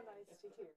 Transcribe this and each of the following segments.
nice to hear.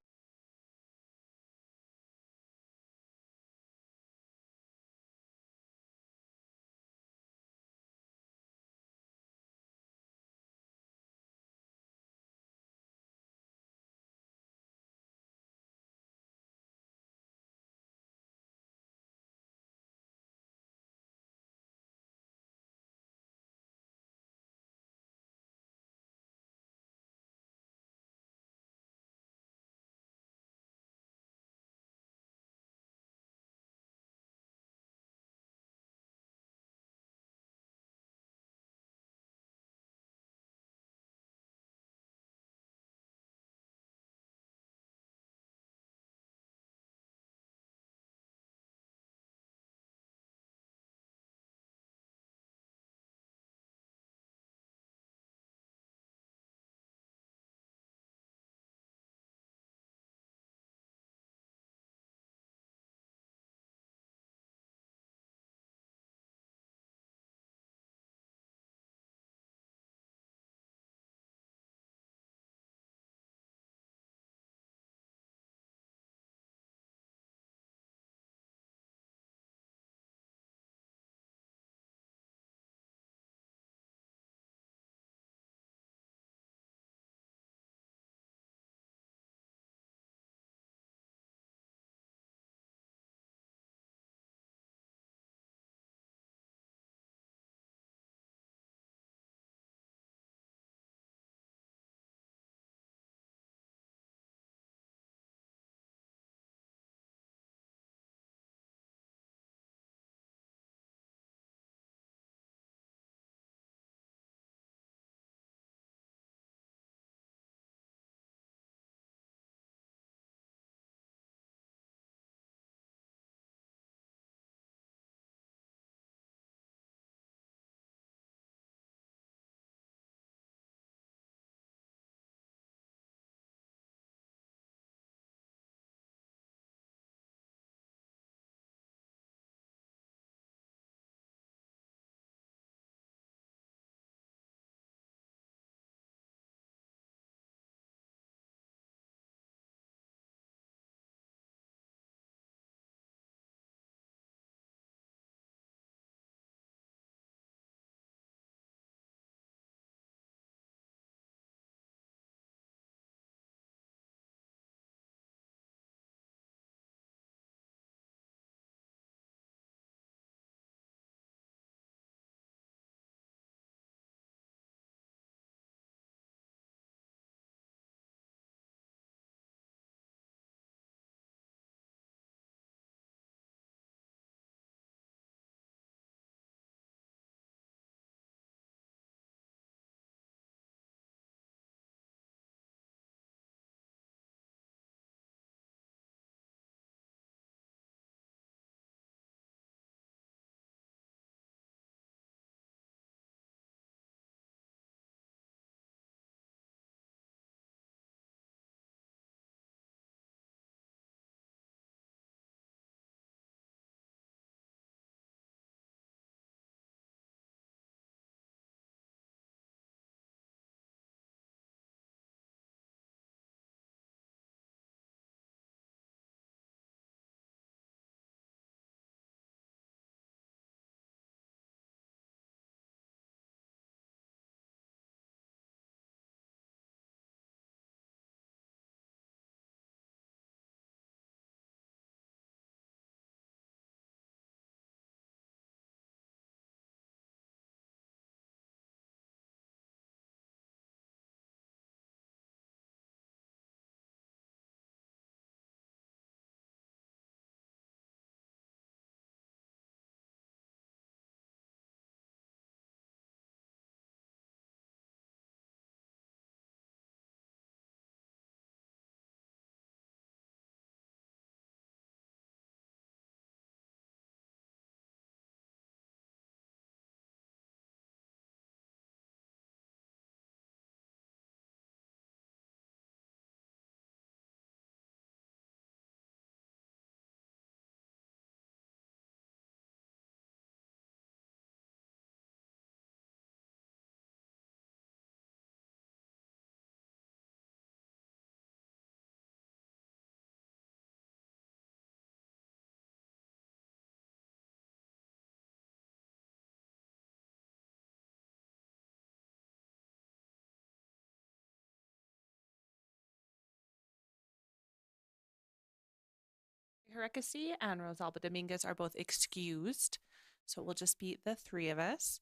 Hericasi and Rosalba Dominguez are both excused, so it will just be the three of us.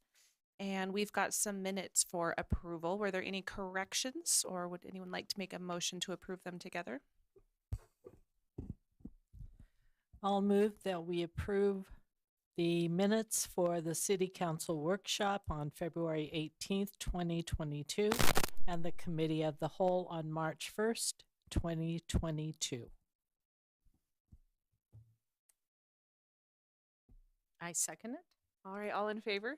And we've got some minutes for approval. Were there any corrections, or would anyone like to make a motion to approve them together? I'll move that we approve the minutes for the City Council workshop on February 18th, 2022, and the Committee of the Whole on March 1st, 2022. I second it. All right, all in favor?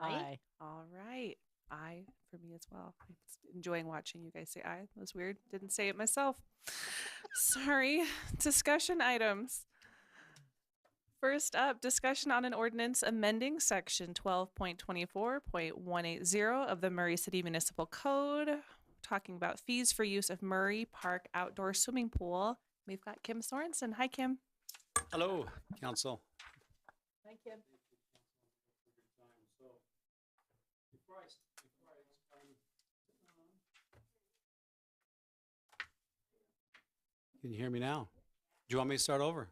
Aye. All right. Aye for me as well. I'm enjoying watching you guys say aye. That was weird. Didn't say it myself. Sorry. Discussion items. First up, discussion on an ordinance amending section 12.24.180 of the Murray City Municipal Code, talking about fees for use of Murray Park outdoor swimming pool. We've got Kim Sorensen. Hi, Kim. Hello, Council. Thank you. Can you hear me now? Do you want me to start over?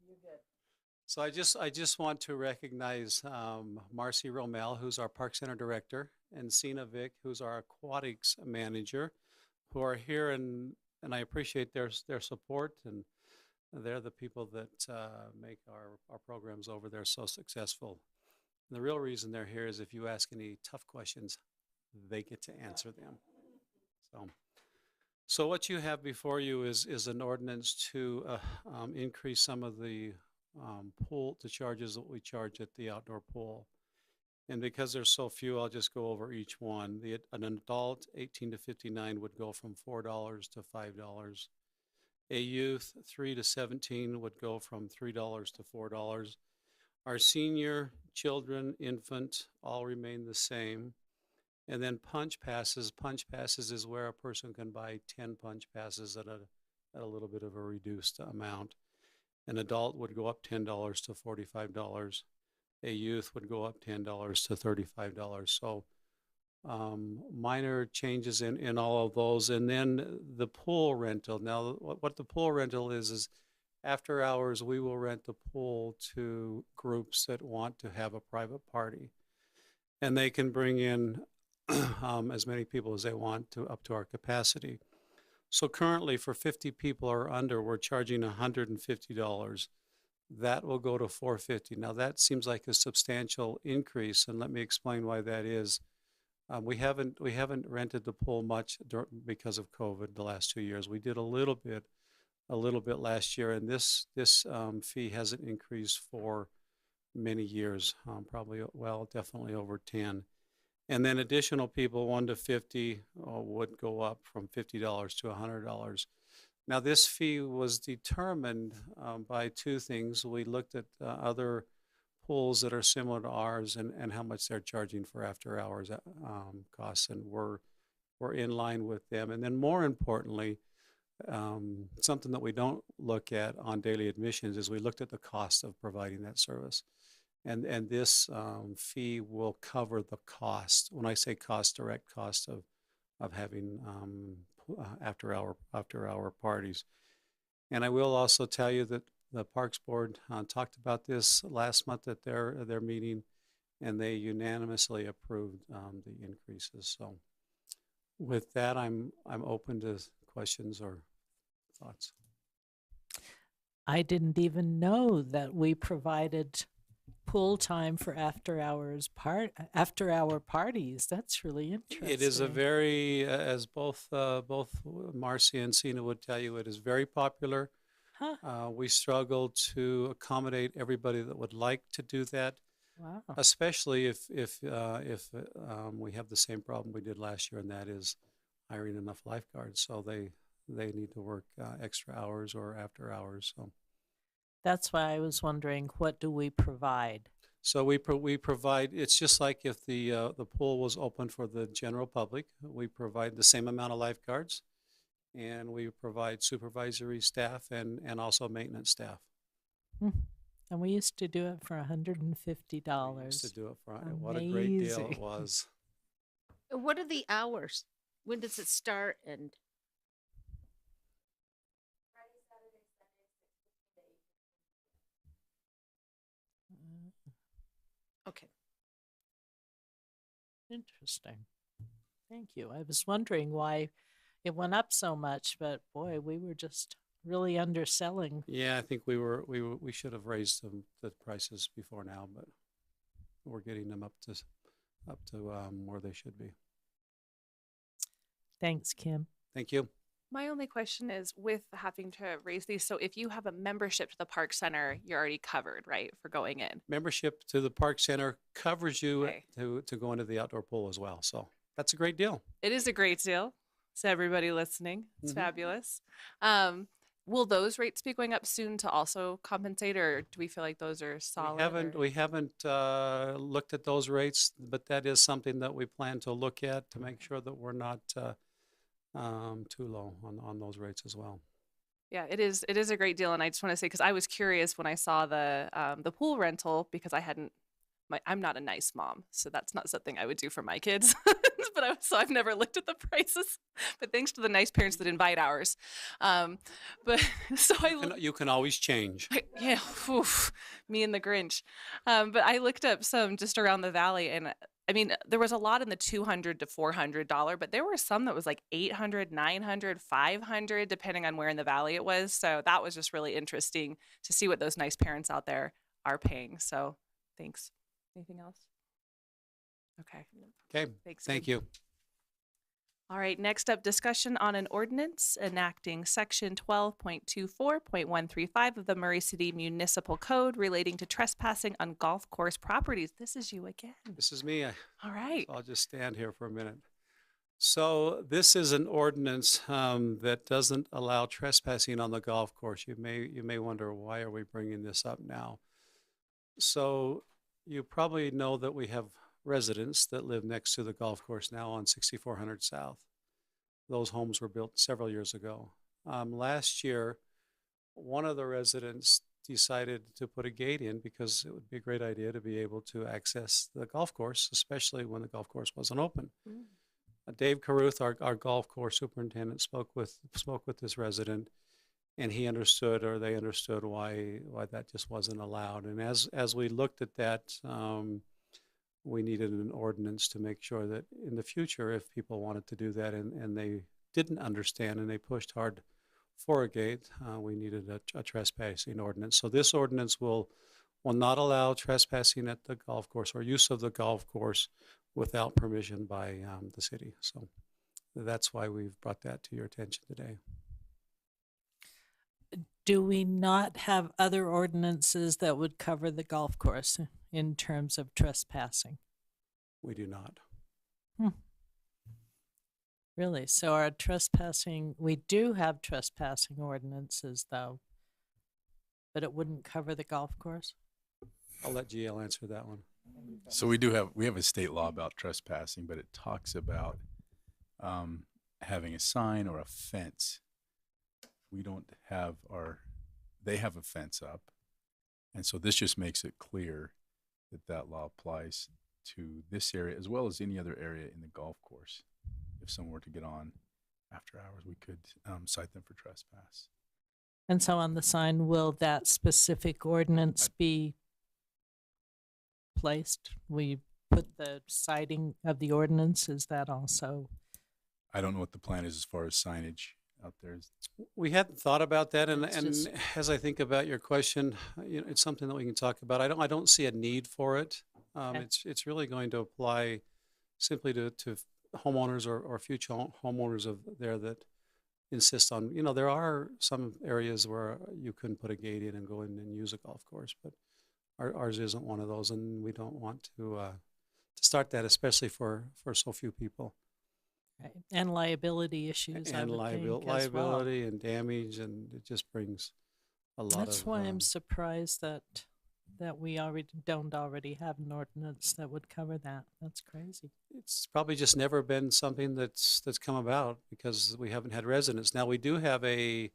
You're good. So I just want to recognize Marcy Romel, who's our Park Center Director, and Sina Vick, who's our Aquatics Manager, who are here, and I appreciate their support, and they're the people that make our programs over there so successful. And the real reason they're here is if you ask any tough questions, they get to answer them. So what you have before you is an ordinance to increase some of the charges that we charge at the outdoor pool. And because there's so few, I'll just go over each one. An adult 18 to 59 would go from $4 to $5. A youth 3 to 17 would go from $3 to $4. Our senior, children, infant, all remain the same. And then punch passes. Punch passes is where a person can buy 10 punch passes at a little bit of a reduced amount. An adult would go up $10 to $45. A youth would go up $10 to $35. So minor changes in all of those. And then the pool rental. Now, what the pool rental is after hours, we will rent the pool to groups that want to have a private party. And they can bring in as many people as they want to up to our capacity. So currently for 50 people or under, we're charging $150. That will go to $450. Now that seems like a substantial increase, and let me explain why that is. We haven't rented the pool much because of COVID the last 2 years. We did a little bit last year, and this fee hasn't increased for many years, definitely over 10. And then additional people 1 to 50 would go up from $50 to $100. Now this fee was determined by two things. We looked at other pools that are similar to ours and how much they're charging for after hours costs, and we're in line with them. And then more importantly, something that we don't look at on daily admissions is we looked at the cost of providing that service. And this fee will cover the cost. When I say cost, direct cost of having after hour parties. And I will also tell you that the Parks Board talked about this last month at their meeting, and they unanimously approved the increases. So with that, I'm open to questions or thoughts. I didn't even know that we provided pool time for after hour parties. That's really interesting. It is a very, as both Marcy and Sina would tell you, it is very popular. Huh. We struggle to accommodate everybody that would like to do that. Wow. Especially if we have the same problem we did last year, and that is hiring enough lifeguards. So they need to work extra hours or after hours. So that's why I was wondering, what do we provide? So we provide. It's just like if the pool was open for the general public. We provide the same amount of lifeguards, and we provide supervisory staff and also maintenance staff. And we used to do it for $150. We used to do it for what a great deal it was. What are the hours? When does it start? And Okay. Interesting. Thank you. I was wondering why it went up so much, but boy, we were just really underselling. Yeah, I think we should have raised the prices before now, but we're getting them up to where they should be. Thanks, Kim. Thank you. My only question is with having to raise these, so if you have a membership to the park center, you're already covered, right, for going in? Membership to the park center covers you Okay. to go into the outdoor pool as well. So that's a great deal. It is a great deal. So everybody listening, it's Mhm. fabulous. Will those rates be going up soon to also compensate, or do we feel like those are solid? We haven't looked at those rates, but that is something that we plan to look at to make sure that we're not too low on those rates as well. Yeah, it is. It is a great deal, and I just want to say because I was curious when I saw the pool rental because I hadn't. I'm not a nice mom, so that's not something I would do for my kids. But so I've never looked at the prices. But thanks to the nice parents that invite ours, but so You can always change. yeah, oof, me and the Grinch. But I looked up some just around the valley, and I mean, there was a lot in the $200 to $400, but there were some that was like 800, 900, 500, depending on where in the valley it was. So that was just really interesting to see what those nice parents out there are paying. So thanks. Anything else? Okay. Okay. Thanks. Thank Kim. you. All right, next up, discussion on an ordinance enacting section 12.24.135 of the Murray City Municipal Code relating to trespassing on golf course properties. This is you again. This is me. All right. I'll just stand here for a minute. So this is an ordinance that doesn't allow trespassing on the golf course. You may wonder, why are we bringing this up now? So you probably know that we have residents that live next to the golf course now on 6400 South. Those homes were built several years ago. Last year, one of the residents decided to put a gate in because it would be a great idea to be able to access the golf course, especially when the golf course wasn't open. Dave Caruth, our golf course superintendent, spoke with this resident, and he understood, or they understood, why that just wasn't allowed. And as we looked at that, we needed an ordinance to make sure that in the future, if people wanted to do that and they didn't understand and they pushed hard for a gate, we needed a trespassing ordinance. So this ordinance will not allow trespassing at the golf course or use of the golf course without permission by the city. So that's why we've brought that to your attention today. Do we not have other ordinances that would cover the golf course in terms of trespassing? We do not. Really? So our trespassing, we do have trespassing ordinances though, but it wouldn't cover the golf course? I'll let GL answer that one. So we have a state law about trespassing, but it talks about having a sign or a fence. We don't have they have a fence up. And so this just makes it clear that law applies to this area as well as any other area in the golf course. If someone were to get on after hours, we could cite them for trespass. And so on the sign, will that specific ordinance be placed? We put the citing of the ordinance, is that also? I don't know what the plan is as far as signage out there. We hadn't thought about that, and It's just- as I think about your question, it's something that we can talk about. I don't see a need for it. Okay. It's really going to apply simply to homeowners or future homeowners of there that insist on. There are some areas where you couldn't put a gate in and go in and use a golf course, but ours isn't one of those, and we don't want to start that, especially for so few people. Right. And liability issues, I And would think, as well. liability and damage, and it just brings a lot of. That's why I'm surprised that we don't already have an ordinance that would cover that. That's crazy. It's probably just never been something that's come about because we haven't had residents. Now we do have a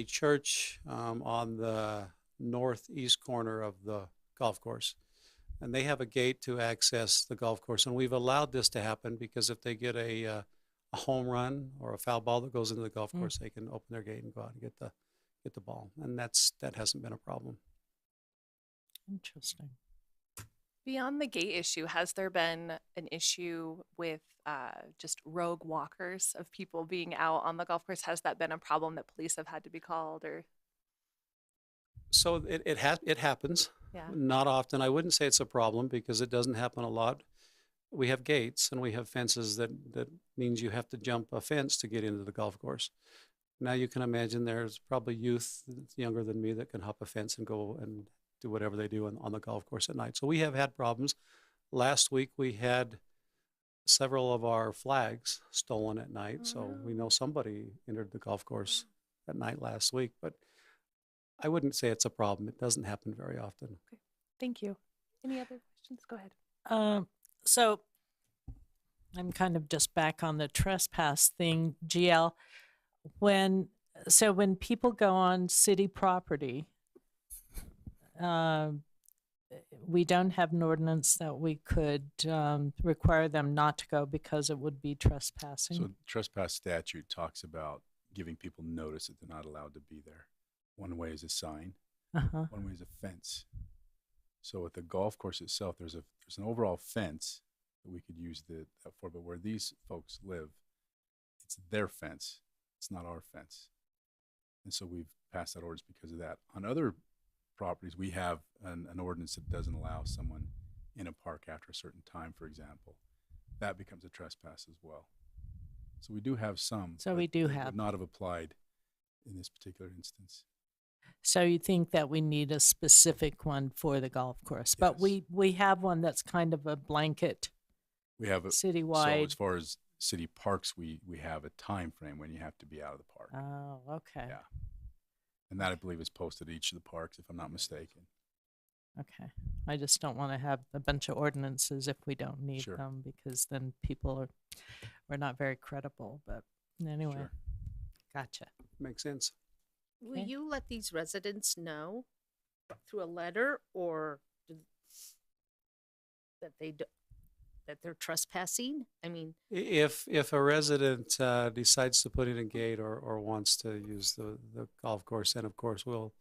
church on the northeast corner of the golf course, and they have a gate to access the golf course. And we've allowed this to happen because if they get a home run or a foul ball that goes into the golf course, they can open their gate and go out and get the ball, and that hasn't been a problem. Interesting. Beyond the gate issue, has there been an issue with just rogue walkers of people being out on the golf course? Has that been a problem that police have had to be called or? So it happens, Yeah. not often. I wouldn't say it's a problem because it doesn't happen a lot. We have gates and we have fences that means you have to jump a fence to get into the golf course. Now you can imagine there's probably youth that's younger than me that can hop a fence and go and do whatever they do on the golf course at night. So we have had problems. Last week we had several of our flags stolen at night. So we know somebody entered the golf course at night last week, but I wouldn't say it's a problem. It doesn't happen very often. Thank you. Any other questions? Go ahead. So I'm kind of just back on the trespass thing, GL. When people go on city property, we don't have an ordinance that we could require them not to go because it would be trespassing. So trespass statute talks about giving people notice that they're not allowed to be there. One way is a sign, one way is a fence. So at the golf course itself, there's an overall fence that we could use that for, but where these folks live, it's their fence. It's not our fence. And so we've passed that ordinance because of that. On other properties, we have an ordinance that doesn't allow someone in a park after a certain time, for example. That becomes a trespass as well. So we do have some. So we do that have. would not have applied in this particular instance. So you think that we need a specific one for the golf course, but Yes. we have one that's kind of a blanket We have So citywide. as far as city parks, we have a time frame when you have to be out of the park. Oh, okay. Yeah. And that I believe is posted at each of the parks, if I'm not mistaken. Okay. I just don't want to have a bunch of ordinances if we don't need Sure. them because then we're not very credible. But anyway, Sure. gotcha. Makes sense. Will Okay. you let these residents know through a letter or that that they're trespassing? I mean, If a resident decides to put in a gate or wants to use the golf course, then of course we'll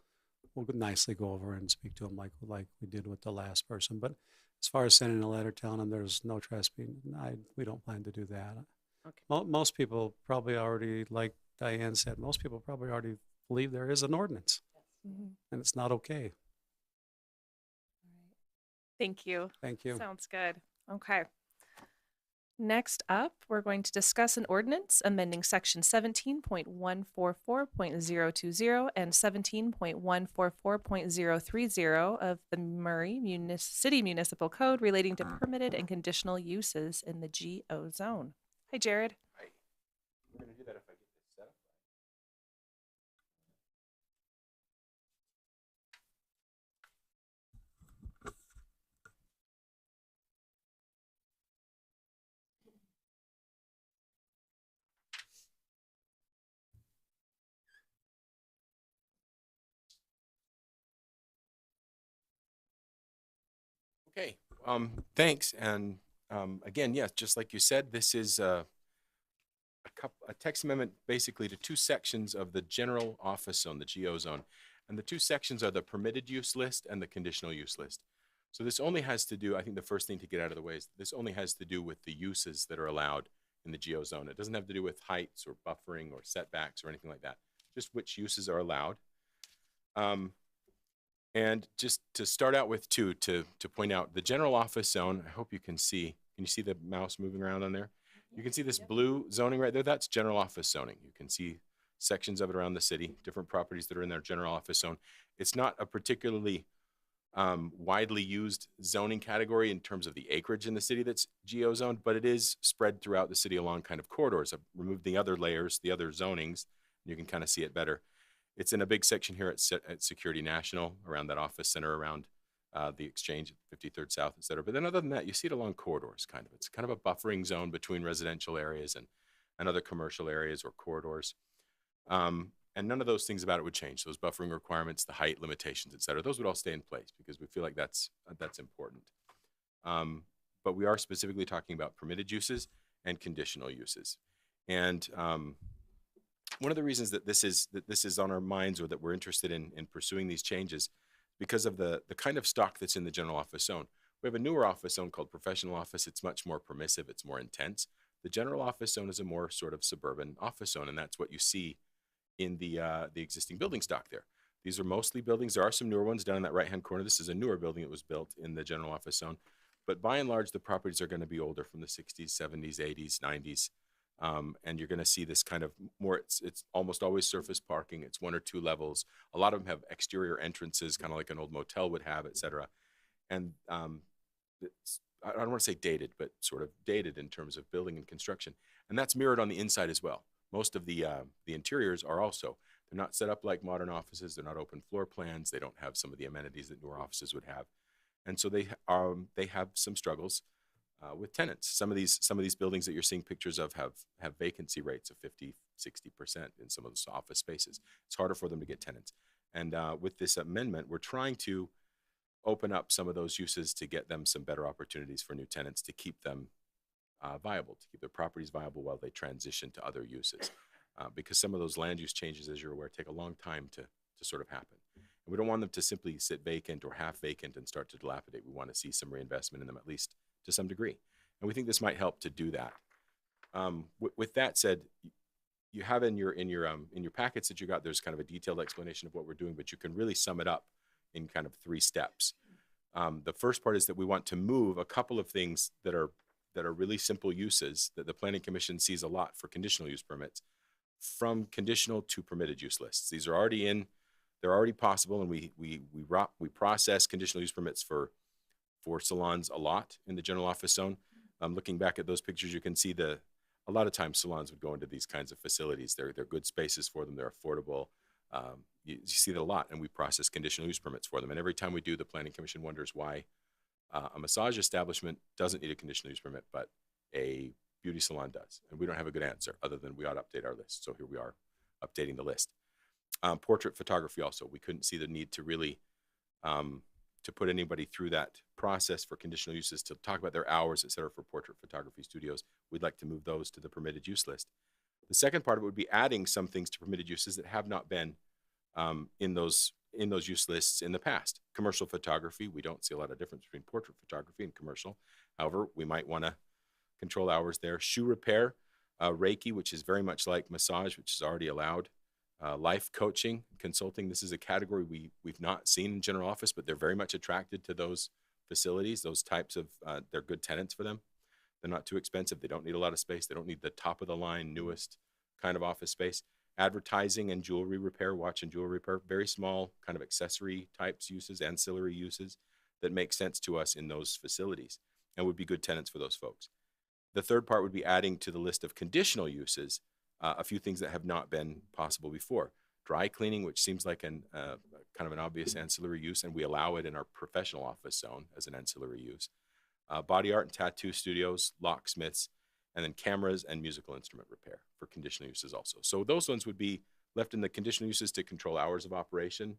nicely go over and speak to them like we did with the last person. But as far as sending a letter telling them there's no trespassing, we don't plan to do that. Okay. Most people probably already, like Diane said, most people probably already believe there is an ordinance and it's not okay. Thank you. Thank you. Sounds good. Okay. Next up, we're going to discuss an ordinance amending section 17.144.020 and 17.144.030 of the Murray City Municipal Code relating to permitted and conditional uses in the GO zone. Hi, Jared. We're going to do that if I get this set up right. Okay, thanks. And again, yes, just like you said, this is a text amendment basically to two sections of the general office zone, the GO zone. And the two sections are the permitted use list and the conditional use list. So this only has to do, I think the first thing to get out of the way is this only has to do with the uses that are allowed in the GO zone. It doesn't have to do with heights or buffering or setbacks or anything like that, just which uses are allowed. And just to start out with to point out the general office zone, I hope you can see the mouse moving around on there? You can see this blue zoning right there, that's general office zoning. You can see sections of it around the city, different properties that are in their general office zone. It's not a particularly widely used zoning category in terms of the acreage in the city that's GO zoned, but it is spread throughout the city along kind of corridors. I've removed the other layers, the other zonings, and you can kind of see it better. It's in a big section here at Security National, around that office center, around the Exchange at 53rd South, et cetera. But then other than that, you see it along corridors, kind of. It's kind of a buffering zone between residential areas and other commercial areas or corridors. And none of those things about it would change. Those buffering requirements, the height limitations, et cetera, those would all stay in place because we feel like that's important. But we are specifically talking about permitted uses and conditional uses. And one of the reasons that this is on our minds, or that we're interested in pursuing these changes, because of the kind of stock that's in the general office zone. We have a newer office zone called professional office. It's much more permissive. It's more intense. The general office zone is a more sort of suburban office zone, and that's what you see in the existing building stock there. These are mostly buildings. There are some newer ones down in that right-hand corner. This is a newer building that was built in the general office zone. But by and large, the properties are going to be older, from the 60s, 70s, 80s, 90s. And you're going to see this kind of more, it's almost always surface parking. It's 1 or 2 levels. A lot of them have exterior entrances, kind of like an old motel would have, et cetera. And I don't want to say dated, but sort of dated in terms of building and construction. And that's mirrored on the inside as well. Most of the interiors are also, they're not set up like modern offices. They're not open floor plans. They don't have some of the amenities that newer offices would have. And so they have some struggles with tenants. Some of these buildings that you're seeing pictures of have vacancy rates of 50, 60% in some of those office spaces. It's harder for them to get tenants. And with this amendment, we're trying to open up some of those uses to get them some better opportunities for new tenants to keep them viable, to keep their properties viable while they transition to other uses. Because some of those land use changes, as you're aware, take a long time to sort of happen. And we don't want them to simply sit vacant or half vacant and start to dilapidate. We want to see some reinvestment in them, at least to some degree. And we think this might help to do that. With that said, you have in your packets that you got, there's kind of a detailed explanation of what we're doing, but you can really sum it up in kind of 3 steps. The first part is that we want to move a couple of things that are really simple uses that the Planning Commission sees a lot for conditional use permits from conditional to permitted use lists. These are already they're already possible, and we process conditional use permits for salons a lot in the general office zone. Looking back at those pictures, you can see a lot of times salons would go into these kinds of facilities. They're good spaces for them. They're affordable. You see that a lot, and we process conditional use permits for them. And every time we do, the Planning Commission wonders why a massage establishment doesn't need a conditional use permit, but a beauty salon does. And we don't have a good answer other than we ought to update our list. So here we are updating the list. Portrait photography also. We couldn't see the need to really to put anybody through that process for conditional uses to talk about their hours, et cetera, for portrait photography studios. We'd like to move those to the permitted use list. The second part of it would be adding some things to permitted uses that have not been in those use lists in the past. Commercial photography, we don't see a lot of difference between portrait photography and commercial. However, we might want to control hours there. Shoe repair, Reiki, which is very much like massage, which is already allowed. Life coaching, consulting, this is a category we've not seen in general office, but they're very much attracted to those facilities, those types of, they're good tenants for them. They're not too expensive. They don't need a lot of space. They don't need the top of the line, newest kind of office space. Advertising and jewelry repair, watch and jewelry repair, very small kind of accessory types uses, ancillary uses that make sense to us in those facilities and would be good tenants for those folks. The third part would be adding to the list of conditional uses a few things that have not been possible before. Dry cleaning, which seems like kind of an obvious ancillary use, and we allow it in our professional office zone as an ancillary use. Body art and tattoo studios, locksmiths, and then cameras and musical instrument repair for conditional uses also. So those ones would be left in the conditional uses to control hours of operation,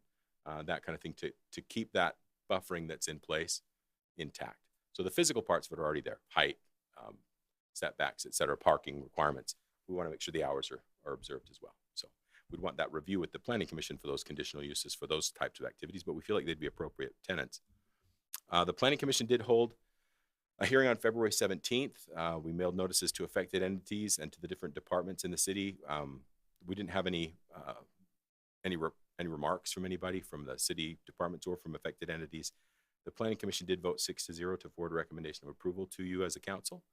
that kind of thing, to keep that buffering that's in place intact. So the physical parts of it are already there: height, setbacks, et cetera, parking requirements. We want to make sure the hours are observed as well. So we'd want that review with the Planning Commission for those conditional uses for those types of activities, but we feel like they'd be appropriate tenants. The Planning Commission did hold a hearing on February 17th. We mailed notices to affected entities and to the different departments in the city. We didn't have any remarks from anybody from the city departments or from affected entities. The Planning Commission did vote 6-0 to forward a recommendation of approval to you as a council.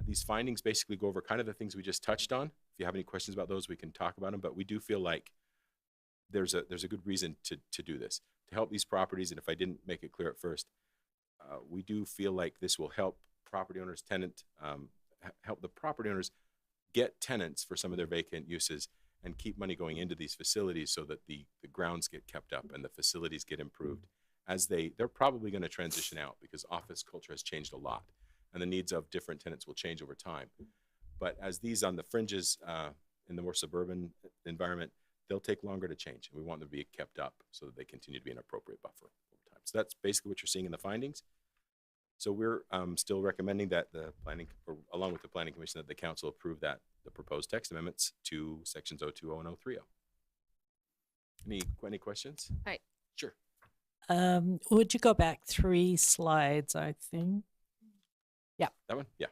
These findings basically go over kind of the things we just touched on. If you have any questions about those, we can talk about them, but we do feel like there's a good reason to do this, to help these properties. And if I didn't make it clear at first, we do feel like this will help property owners, help the property owners get tenants for some of their vacant uses and keep money going into these facilities so that the grounds get kept up and the facilities get improved as they're probably going to transition out, because office culture has changed a lot and the needs of different tenants will change over time. But as these on the fringes in the more suburban environment, they'll take longer to change. And we want them to be kept up so that they continue to be an appropriate buffer over time. So that's basically what you're seeing in the findings. So we're still recommending that along with the Planning Commission, that the council approve the proposed text amendments to sections 020 and 030. Any questions? Hi. Sure. Would you go back 3 slides, I think? That one? Yeah,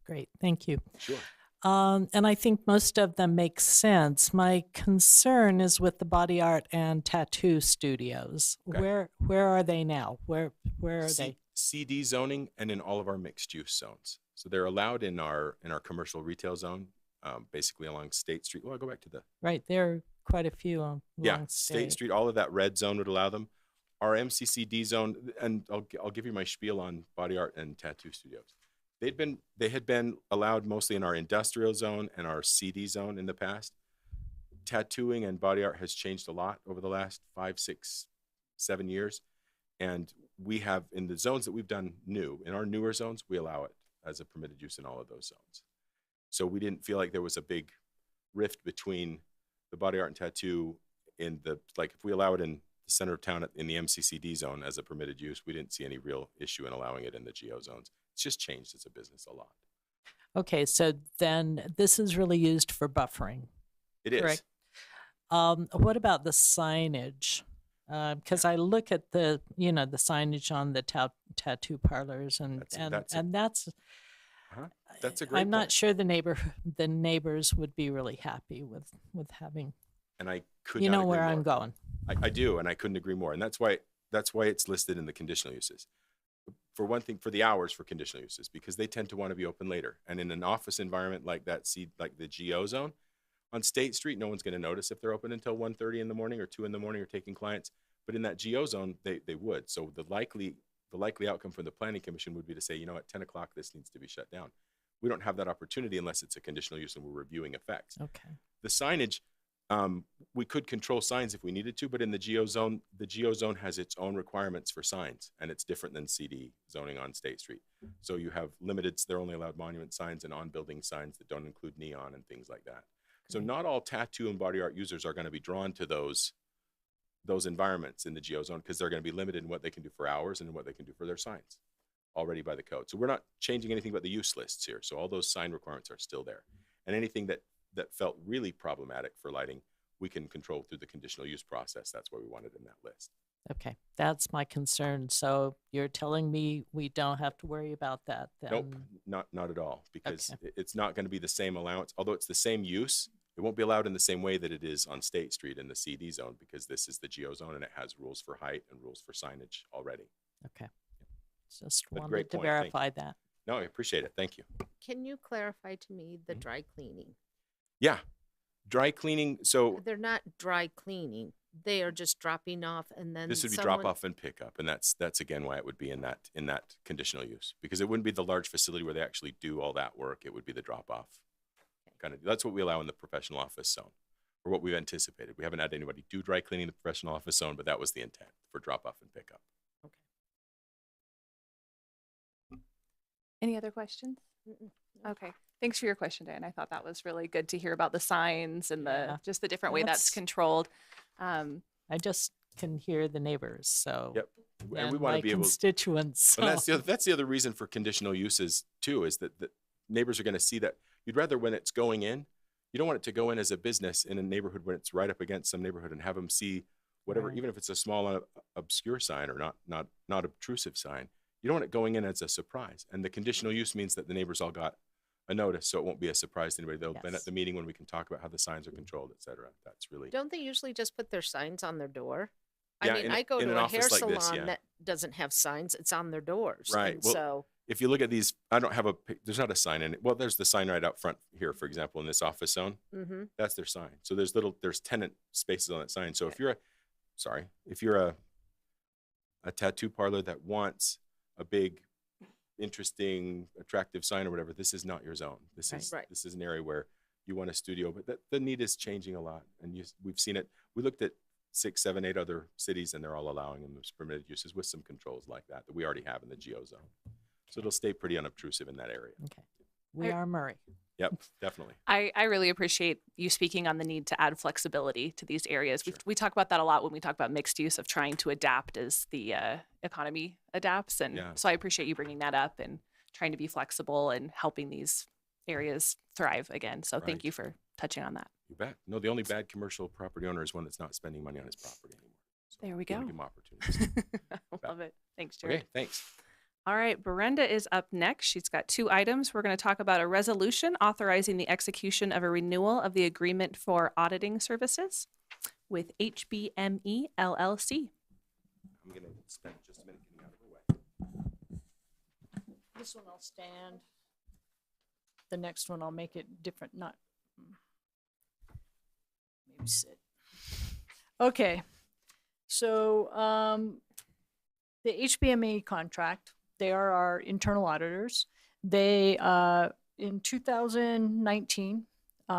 Great, thank you. sure. And I think most of them make sense. My concern is with the body art and tattoo studios. Okay. Where are they now? Where are C- they? CD zoning and in all of our mixed use zones. So they're allowed in our commercial retail zone, basically along State Street. Well, I'll go back to the Right, there are quite a few on yeah Long State Street. All of that red zone would allow them. Our MCCD zone, and I'll give you my spiel on body art and tattoo studios. They had been allowed mostly in our industrial zone and our CD zone in the past. Tattooing and body art has changed a lot over the last 5, 6, 7 years. And we have, in the zones that we've done new, in our newer zones, we allow it as a permitted use in all of those zones. So we didn't feel like there was a big rift between the body art and tattoo in the, like if we allow it in the center of town in the MCCD zone as a permitted use, we didn't see any real issue in allowing it in the GO zones. It's just changed as a business a lot. Okay, so then this is really used for buffering. It is. Correct. What about the signage? Because I look at the the signage on the tattoo parlors and that's That's a great I'm not point. sure the neighbors would be really happy with having. And I could You not know agree where more. I'm going. I do, and I couldn't agree more. And that's why it's listed in the conditional uses. For one thing, for the hours for conditional uses, because they tend to want to be open later. And in an office environment like that, like the GO zone, on State Street, no one's going to notice if they're open until 1:30 in the morning or 2 in the morning or taking clients. But in that GO zone, they would. So the likely outcome for the Planning Commission would be to say, at 10 o'clock, this needs to be shut down. We don't have that opportunity unless it's a conditional use and we're reviewing effects. Okay. The signage, we could control signs if we needed to, but in the GO zone has its own requirements for signs, and it's different than CD zoning on State Street. So you have limited, they're only allowed monument signs and on-building signs that don't include neon and things like that. So not all tattoo and body art users are going to be drawn to those environments in the GO zone because they're going to be limited in what they can do for hours and what they can do for their signs already by the code. So we're not changing anything but the use lists here. So all those sign requirements are still there. And anything that felt really problematic for lighting, we can control through the conditional use process. That's why we wanted in that list. Okay, that's my concern. So you're telling me we don't have to worry about that then? Nope, not at all, because Okay. it's not going to be the same allowance. Although it's the same use, it won't be allowed in the same way that it is on State Street in the CD zone, because this is the GO zone and it has rules for height and rules for signage already. Okay. Just But wanted great to point. Thank verify that. No, I appreciate it. Thank you. Can you clarify to me the dry cleaning? Yeah, dry cleaning. So They're not dry cleaning. They are just dropping off and then this would be someone- drop off and pick up, and that's again why it would be in that conditional use, because it wouldn't be the large facility where they actually do all that work. It would be the drop off kind of. That's what we allow in the professional office zone, or what we've anticipated. We haven't had anybody do dry cleaning in the professional office zone, but that was the intent for drop off and pick up. Any other questions? Mm-mm. Okay. Thanks for your question, Diane. I thought that was really good to hear about the signs and Yeah. just the different way that's That's- controlled. I just can hear the neighbors, so. Yep. And we And want my to be able. constituents. And So. that's the other reason for conditional uses too, is that neighbors are going to see that. You'd rather, when it's going in, you don't want it to go in as a business in a neighborhood when it's right up against some neighborhood and have them see whatever, Right. even if it's a small obscure sign or not obtrusive sign. You don't want it going in as a surprise. And the conditional use means that the neighbors all got a notice, so it won't be a surprise to anybody. They'll been at Yes. the meeting when we can talk about how the signs are controlled, et cetera. That's really Don't they usually just put their signs on their door? Yeah, I mean, in- I go in to an a hair office like this, salon yeah. that doesn't have signs. It's on their doors. Right. And Well, so, if you look at these, I don't have there's not a sign in it. Well, there's the sign right out front here, for example, in this office zone. mhm. That's their sign. So there's tenant spaces on that sign. So if you're a tattoo parlor that wants a big, interesting, attractive sign or whatever, this is not your zone. This Right. is Right. this is an area where you want a studio, but the need is changing a lot, and we've seen it. We looked at 6, 7, 8 other cities, and they're all allowing them as permitted uses with some controls like that we already have in the GO zone. So it'll stay pretty unobtrusive in that area. Okay. We are Murray. Yep, definitely. I really appreciate you speaking on the need to add flexibility to these areas. Sure. We talk about that a lot when we talk about mixed use, of trying to adapt as the economy adapts. And Yeah. so I appreciate you bringing that up and trying to be flexible and helping these areas thrive again. So thank Right. you for touching on that. You bet. No, the only bad commercial property owner is one that's not spending money on his property anymore. There we Give go. them opportunities. I love it. Thanks, Jared. Okay, thanks. All right, Brenda is up next. She's got 2 items. We're going to talk about a resolution authorizing the execution of a renewal of the agreement for auditing services with HBME LLC. I'm going to spend just a minute getting out of her way. This one I'll stand. The next one I'll make it different, not, maybe sit. Okay, so, the HBMA contract, they are our internal auditors. They, in 2019,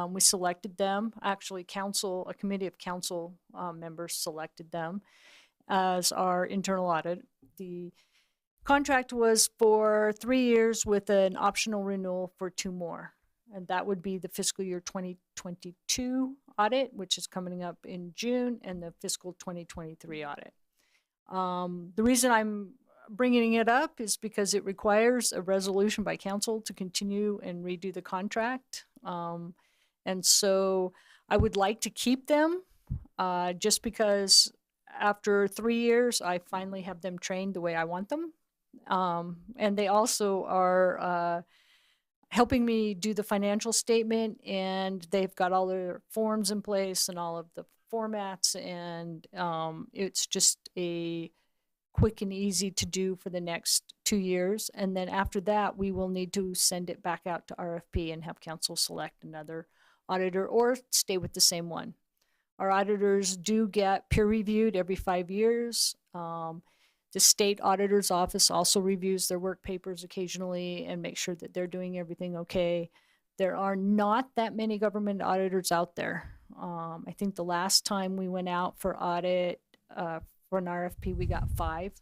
we selected them, actually a committee of council members selected them as our internal audit. The contract was for 3 years with an optional renewal for 2 more. And that would be the fiscal year 2022 audit, which is coming up in June, and the fiscal 2023 audit. The reason I'm bringing it up is because it requires a resolution by council to continue and redo the contract. And so I would like to keep them just because after 3 years, I finally have them trained the way I want them. And they also are helping me do the financial statement, and they've got all their forms in place and all of the formats, and it's just a quick and easy to do for the next 2 years. And then after that, we will need to send it back out to RFP and have council select another auditor or stay with the same one. Our auditors do get peer reviewed every 5 years. The state auditor's office also reviews their work papers occasionally and make sure that they're doing everything okay. There are not that many government auditors out there. I think the last time we went out for audit for an RFP, we got 5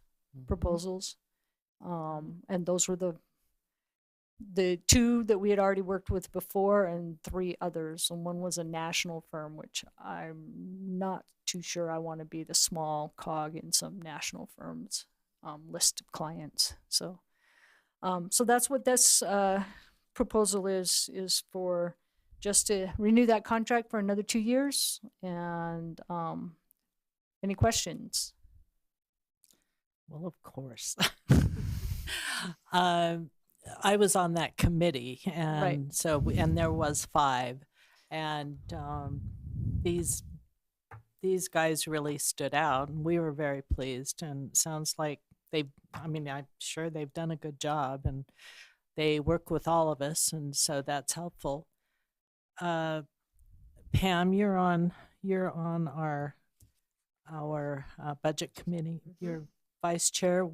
proposals. And those were the 2 that we had already worked with before and 3 others. And one was a national firm, which I'm not too sure I want to be the small cog in some national firms list of clients. So that's what this proposal is for, just to renew that contract for another 2 years. And any questions? Well, of course. I was on that committee, and Right. and there was 5, and these guys really stood out, and we were very pleased. And it sounds like I'm sure they've done a good job, and they work with all of us, and so that's helpful. Pam, you're on our budget committee. You're vice chair.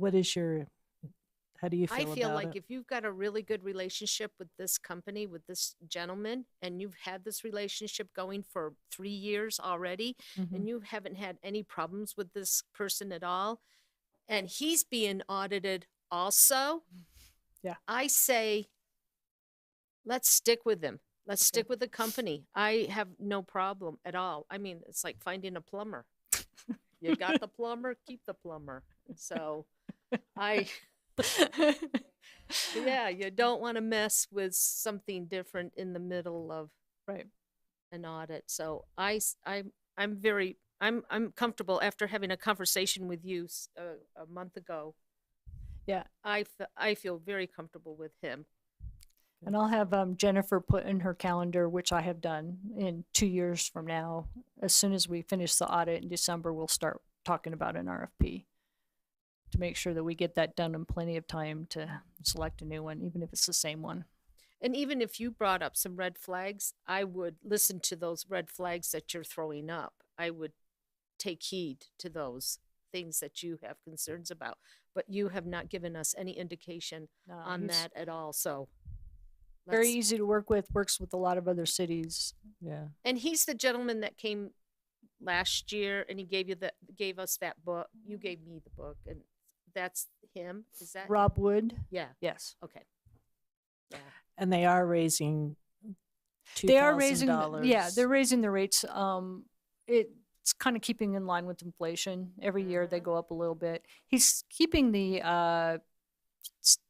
How do you feel I about feel like it? if you've got a really good relationship with this company, with this gentleman, and you've had this relationship going for 3 years already, Mhm. and you haven't had any problems with this person at all, and he's being audited also, Yeah. I say, let's stick with him. Let's Okay. stick with the company. I have no problem at all. I mean, it's like finding a plumber. You got the plumber, keep the plumber. So yeah, you don't want to mess with something different in the middle of Right. an audit. So I'm comfortable after having a conversation with you a month ago. Yeah. I feel very comfortable with him. And I'll have Jennifer put in her calendar, which I have done, in 2 years from now. As soon as we finish the audit in December, we'll start talking about an RFP to make sure that we get that done in plenty of time to select a new one, even if it's the same one. And even if you brought up some red flags, I would listen to those red flags that you're throwing up. I would take heed to those things that you have concerns about. But you have not given us any indication on He's that at all. So very let's- easy to work with, works with a lot of other cities. Yeah. And he's the gentleman that came last year and he gave us that book. You gave me the book, and that's him. Is that Rob Wood, Yeah. yes. Okay. Yeah. And they are raising They are $2,000. they're raising the rates. It's kind of keeping in line with inflation. Every year they go up a little bit. He's keeping the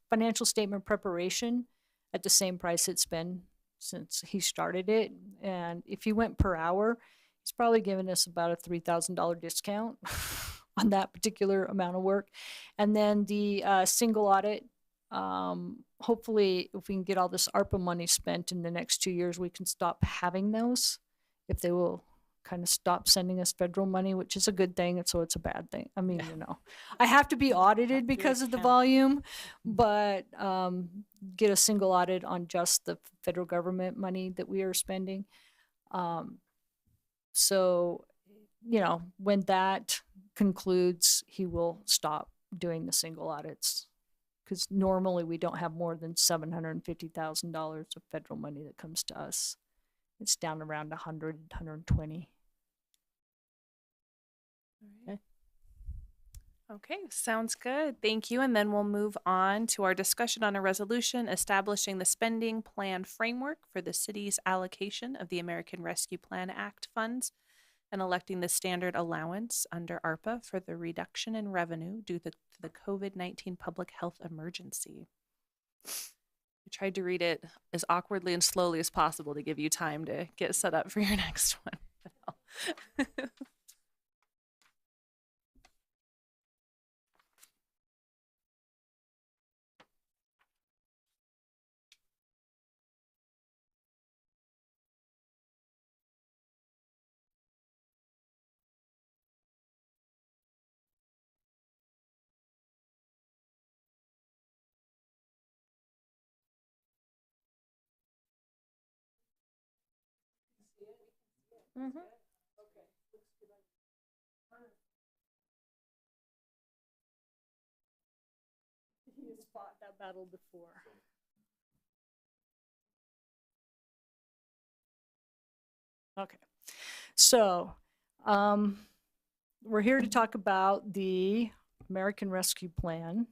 financial statement preparation at the same price it's been since he started it. And if you went per hour, he's probably giving us about a $3,000 discount on that particular amount of work. And then the single audit, hopefully if we can get all this ARPA money spent in the next 2 years, we can stop having those, if they will kind of stop sending us federal money, which is a good thing, and so it's a bad thing. I mean, I have to be audited because of the volume, but get a single audit on just the federal government money that we are spending. So, when that concludes, he will stop doing the single audits, because normally we don't have more than $750,000 of federal money that comes to us. It's down around 100, 120. Okay, sounds good. Thank you. And then we'll move on to our discussion on a resolution establishing the spending plan framework for the city's allocation of the American Rescue Plan Act funds and electing the standard allowance under ARPA for the reduction in revenue due to the COVID-19 public health emergency. I tried to read it as awkwardly and slowly as possible to give you time to get set up for your next one. Mm-hmm. He has fought that battle before. Okay, so we're here to talk about the American Rescue Plan,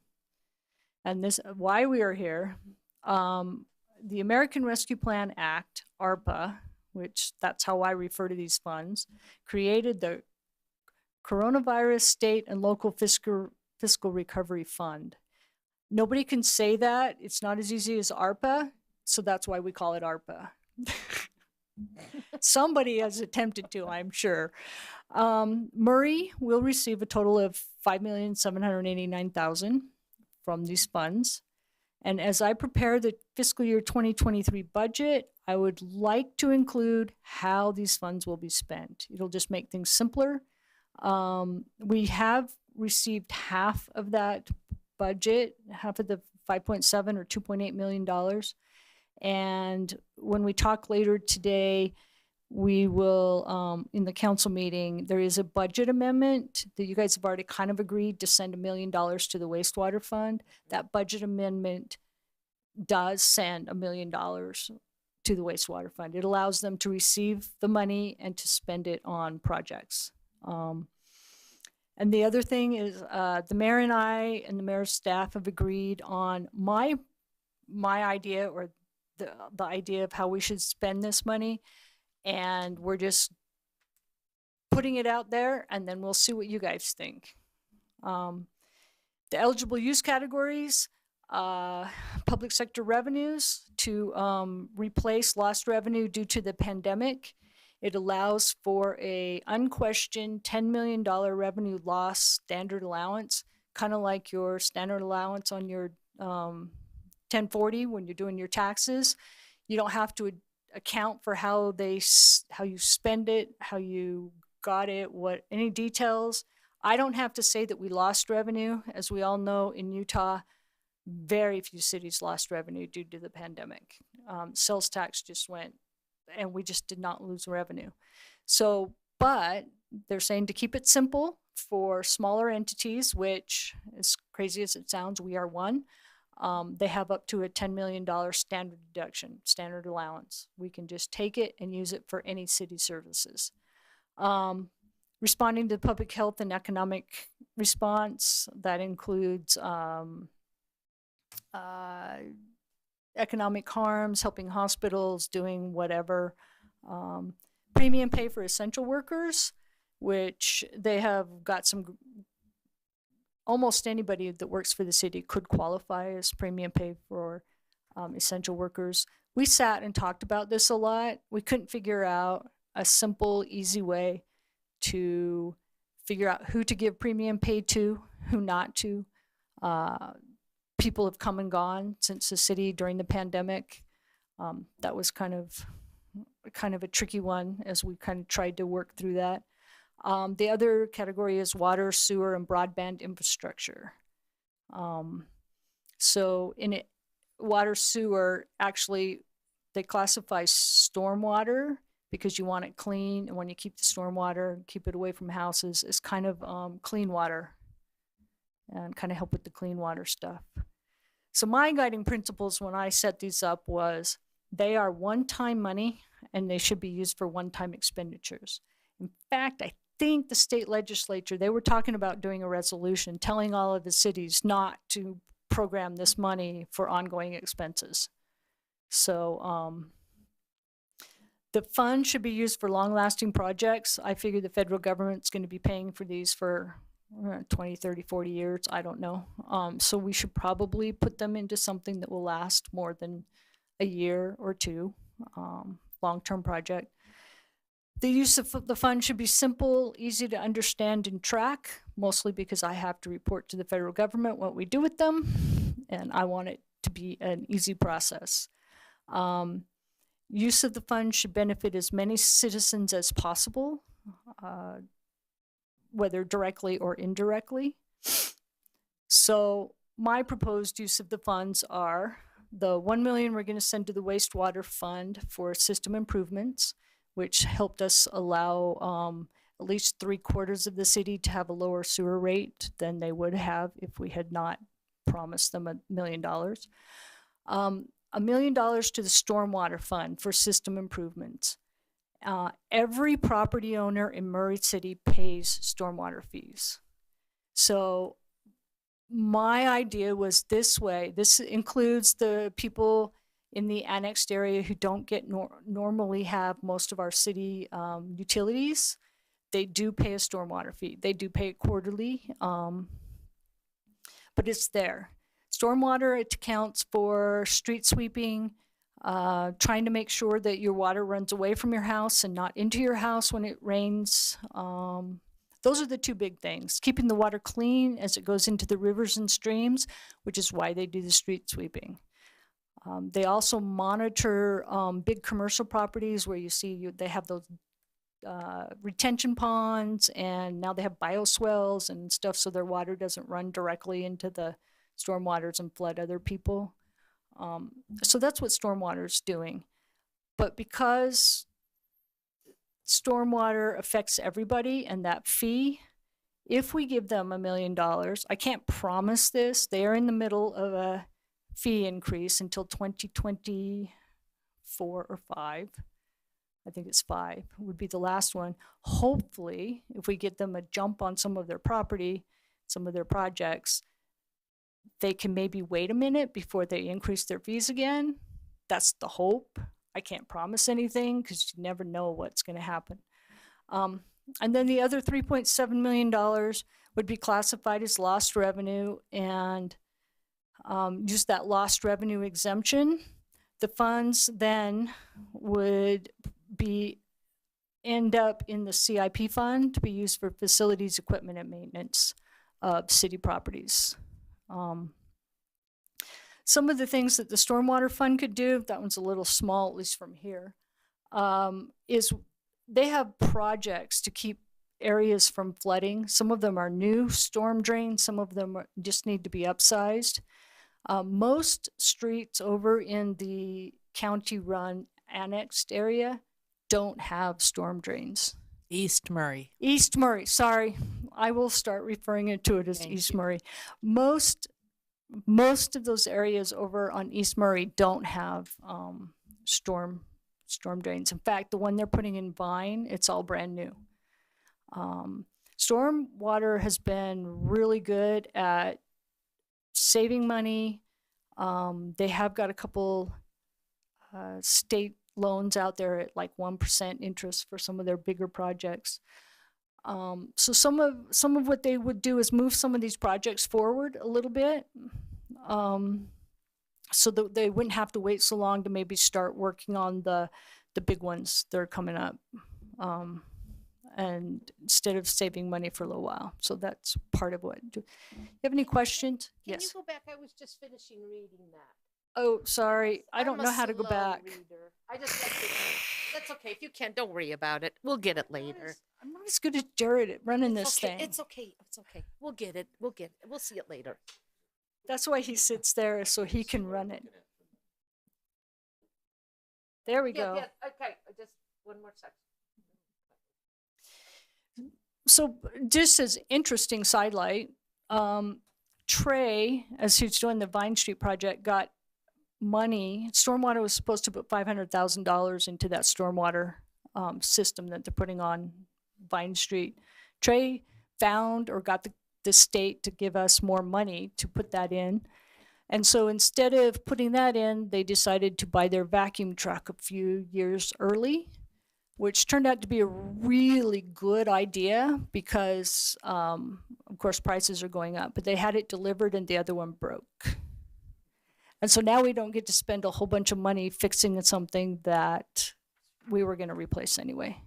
and this why we are here. The American Rescue Plan Act, ARPA, which that's how I refer to these funds, created the Coronavirus State and Local Fiscal Recovery Fund. Nobody can say that. It's not as easy as ARPA, so that's why we call it ARPA. Somebody has attempted to, I'm sure. Murray will receive a total of $5,789,000 from these funds. And as I prepare the fiscal year 2023 budget, I would like to include how these funds will be spent. It'll just make things simpler. We have received half of that budget, half of the 5.7 or $2.8 million. And when we talk later today, we will, in the council meeting, there is a budget amendment that you guys have already kind of agreed to send $1 million to the wastewater fund. That budget amendment does send $1 million to the wastewater fund. It allows them to receive the money and to spend it on projects. And the other thing is the mayor and I and the mayor's staff have agreed on my idea, or the idea of how we should spend this money. And we're just putting it out there, and then we'll see what you guys think. The eligible use categories, public sector revenues to replace lost revenue due to the pandemic. It allows for a unquestioned $10 million revenue loss standard allowance, kind of like your standard allowance on your 1040 when you're doing your taxes. You don't have to account for how you spend it, how you got it, what any details. I don't have to say that we lost revenue. As we all know, in Utah, very few cities lost revenue due to the pandemic. Sales tax just went, and we just did not lose revenue. So, but they're saying to keep it simple for smaller entities, which, as crazy as it sounds, we are one. They have up to a $10 million standard deduction, standard allowance. We can just take it and use it for any city services. Responding to public health and economic response, that includes economic harms, helping hospitals, doing whatever. Premium pay for essential workers, which they have got some, almost anybody that works for the city could qualify as premium pay for essential workers. We sat and talked about this a lot. We couldn't figure out a simple, easy way to figure out who to give premium pay to, who not to. People have come and gone since the city during the pandemic. That was kind of a tricky one as we kind of tried to work through that. The other category is water, sewer, and broadband infrastructure. So in it, water, sewer, actually, they classify stormwater because you want it clean, and when you keep the stormwater, keep it away from houses, it's kind of clean water and kind of help with the clean water stuff. So my guiding principles when I set these up was they are one-time money and they should be used for one-time expenditures. In fact, I think the state legislature, they were talking about doing a resolution telling all of the cities not to program this money for ongoing expenses. So the fund should be used for long-lasting projects. I figure the federal government's going to be paying for these for 20, 30, 40 years. I don't know. So we should probably put them into something that will last more than a year or two, long-term project. The use of the fund should be simple, easy to understand and track, mostly because I have to report to the federal government what we do with them, and I want it to be an easy process. Use of the fund should benefit as many citizens as possible, whether directly or indirectly. So my proposed use of the funds are the $1 million we're going to send to the wastewater fund for system improvements, which helped us allow at least 3/4 of the city to have a lower sewer rate than they would have if we had not promised them $1 million. $1 million to the stormwater fund for system improvements. Every property owner in Murray City pays stormwater fees. So my idea was this way. This includes the people in the annexed area who don't get normally have most of our city utilities. They do pay a stormwater fee. They do pay it quarterly, but it's there. Stormwater, it accounts for street sweeping, trying to make sure that your water runs away from your house and not into your house when it rains. Those are the two big things. Keeping the water clean as it goes into the rivers and streams, which is why they do the street sweeping. They also monitor big commercial properties where you see they have those retention ponds, and now they have bioswales and stuff so their water doesn't run directly into the stormwaters and flood other people. So that's what stormwater is doing. But because stormwater affects everybody and that fee, if we give them $1 million, I can't promise this, they are in the middle of a fee increase until 2024 or 5. I think it's 5 would be the last one. Hopefully, if we get them a jump on some of their property, some of their projects, they can maybe wait a minute before they increase their fees again. That's the hope. I can't promise anything because you never know what's going to happen. And then the other $3.7 million would be classified as lost revenue and use that lost revenue exemption. The funds then would end up in the CIP fund to be used for facilities, equipment, and maintenance of city properties. Some of the things that the stormwater fund could do, that one's a little small, at least from here, is they have projects to keep areas from flooding. Some of them are new storm drains, some of them just need to be upsized. Most streets over in the county-run annexed area don't have storm drains. East Murray. East Murray, sorry. I will start referring to it as East Murray. Most of those areas over on East Murray don't have storm drains. In fact, the one they're putting in Vine, it's all brand new. Stormwater has been really good at saving money. They have got a couple state loans out there at like 1% interest for some of their bigger projects. So some of what they would do is move some of these projects forward a little bit, so that they wouldn't have to wait so long to maybe start working on the big ones that are coming up. and instead of saving money for a little while. So that's part of what. Do you have any questions? Can you Yes. go back? I was just finishing reading that. Oh, sorry. I don't I'm a know how to go slow back. reader. I just like to, that's okay. If you can't, don't worry about it. We'll get it later. I'm not as good as Jared at running It's this okay. thing. It's okay. It's okay. We'll get it. We'll get it. We'll see it later. That's why he sits there so he can run it. There we go. Okay. Just one more second. So just as interesting sidelight, Trey, as he's doing the Vine Street project, got money. Stormwater was supposed to put $500,000 into that stormwater system that they're putting on Vine Street. Trey found or got the state to give us more money to put that in. And so instead of putting that in, they decided to buy their vacuum truck a few years early, which turned out to be a really good idea because, of course, prices are going up. But they had it delivered and the other one broke. And so now we don't get to spend a whole bunch of money fixing something that we were going to replace anyway.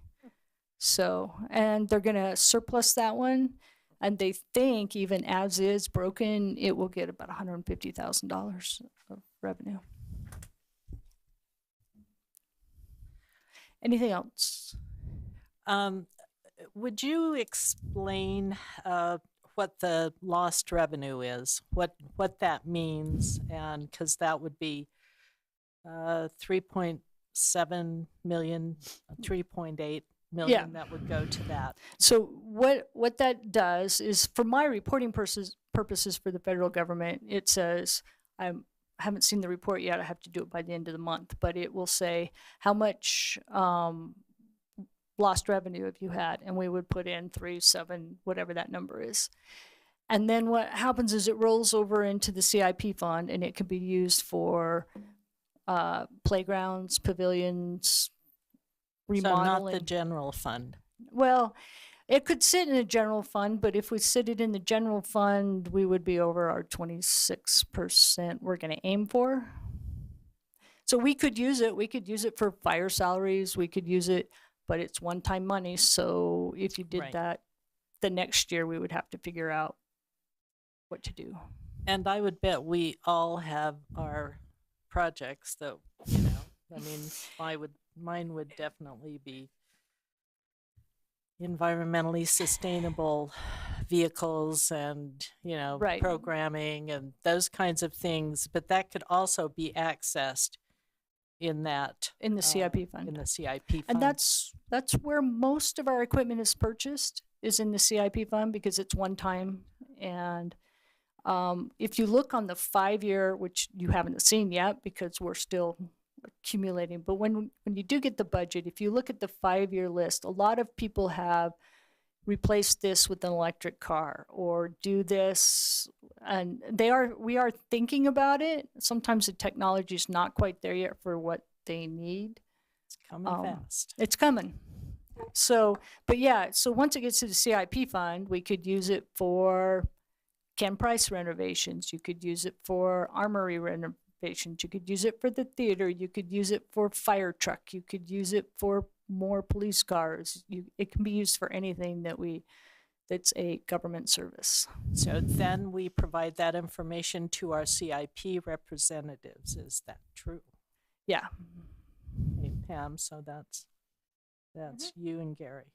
So, and they're going to surplus that one. And they think even as is broken, it will get about $150,000 of revenue. Anything else? Would you explain what the lost revenue is, what that means, and because that would be 3.7 million, 3.8 million that would go to that. So what that does is, for my reporting purposes for the federal government, it says, I haven't seen the report yet, I have to do it by the end of the month, but it will say how much lost revenue have you had, and we would put in 3.7, whatever that number is. And then what happens is it rolls over into the CIP fund, and it can be used for playgrounds, pavilions, remodeling. So not the general fund. Well, it could sit in a general fund, but if we sit it in the general fund, we would be over our 26% we're going to aim for. So we could use it. We could use it for fire salaries. We could use it, but it's one-time money. So if you did Right. that, the next year we would have to figure out what to do. And I would bet we all have our projects that, I mean, mine would definitely be environmentally sustainable vehicles and, Right. programming and those kinds of things. But that could also be accessed in that. In the CIP fund. In the CIP fund. And that's where most of our equipment is purchased, is in the CIP fund, because it's one time. And if you look on the 5-year, which you haven't seen yet because we're still accumulating, but when you do get the budget, if you look at the 5-year list, a lot of people have replaced this with an electric car or do this, and we are thinking about it. Sometimes the technology is not quite there yet for what they need. It's coming fast. It's coming. So, but yeah, so once it gets to the CIP fund, we could use it for Ken Price renovations. You could use it for armory renovations. You could use it for the theater. You could use it for fire truck. You could use it for more police cars. It can be used for anything that's a government service. So then we provide that information to our CIP representatives. Is that true? Yeah. Hey, Pam, so that's you and Gary.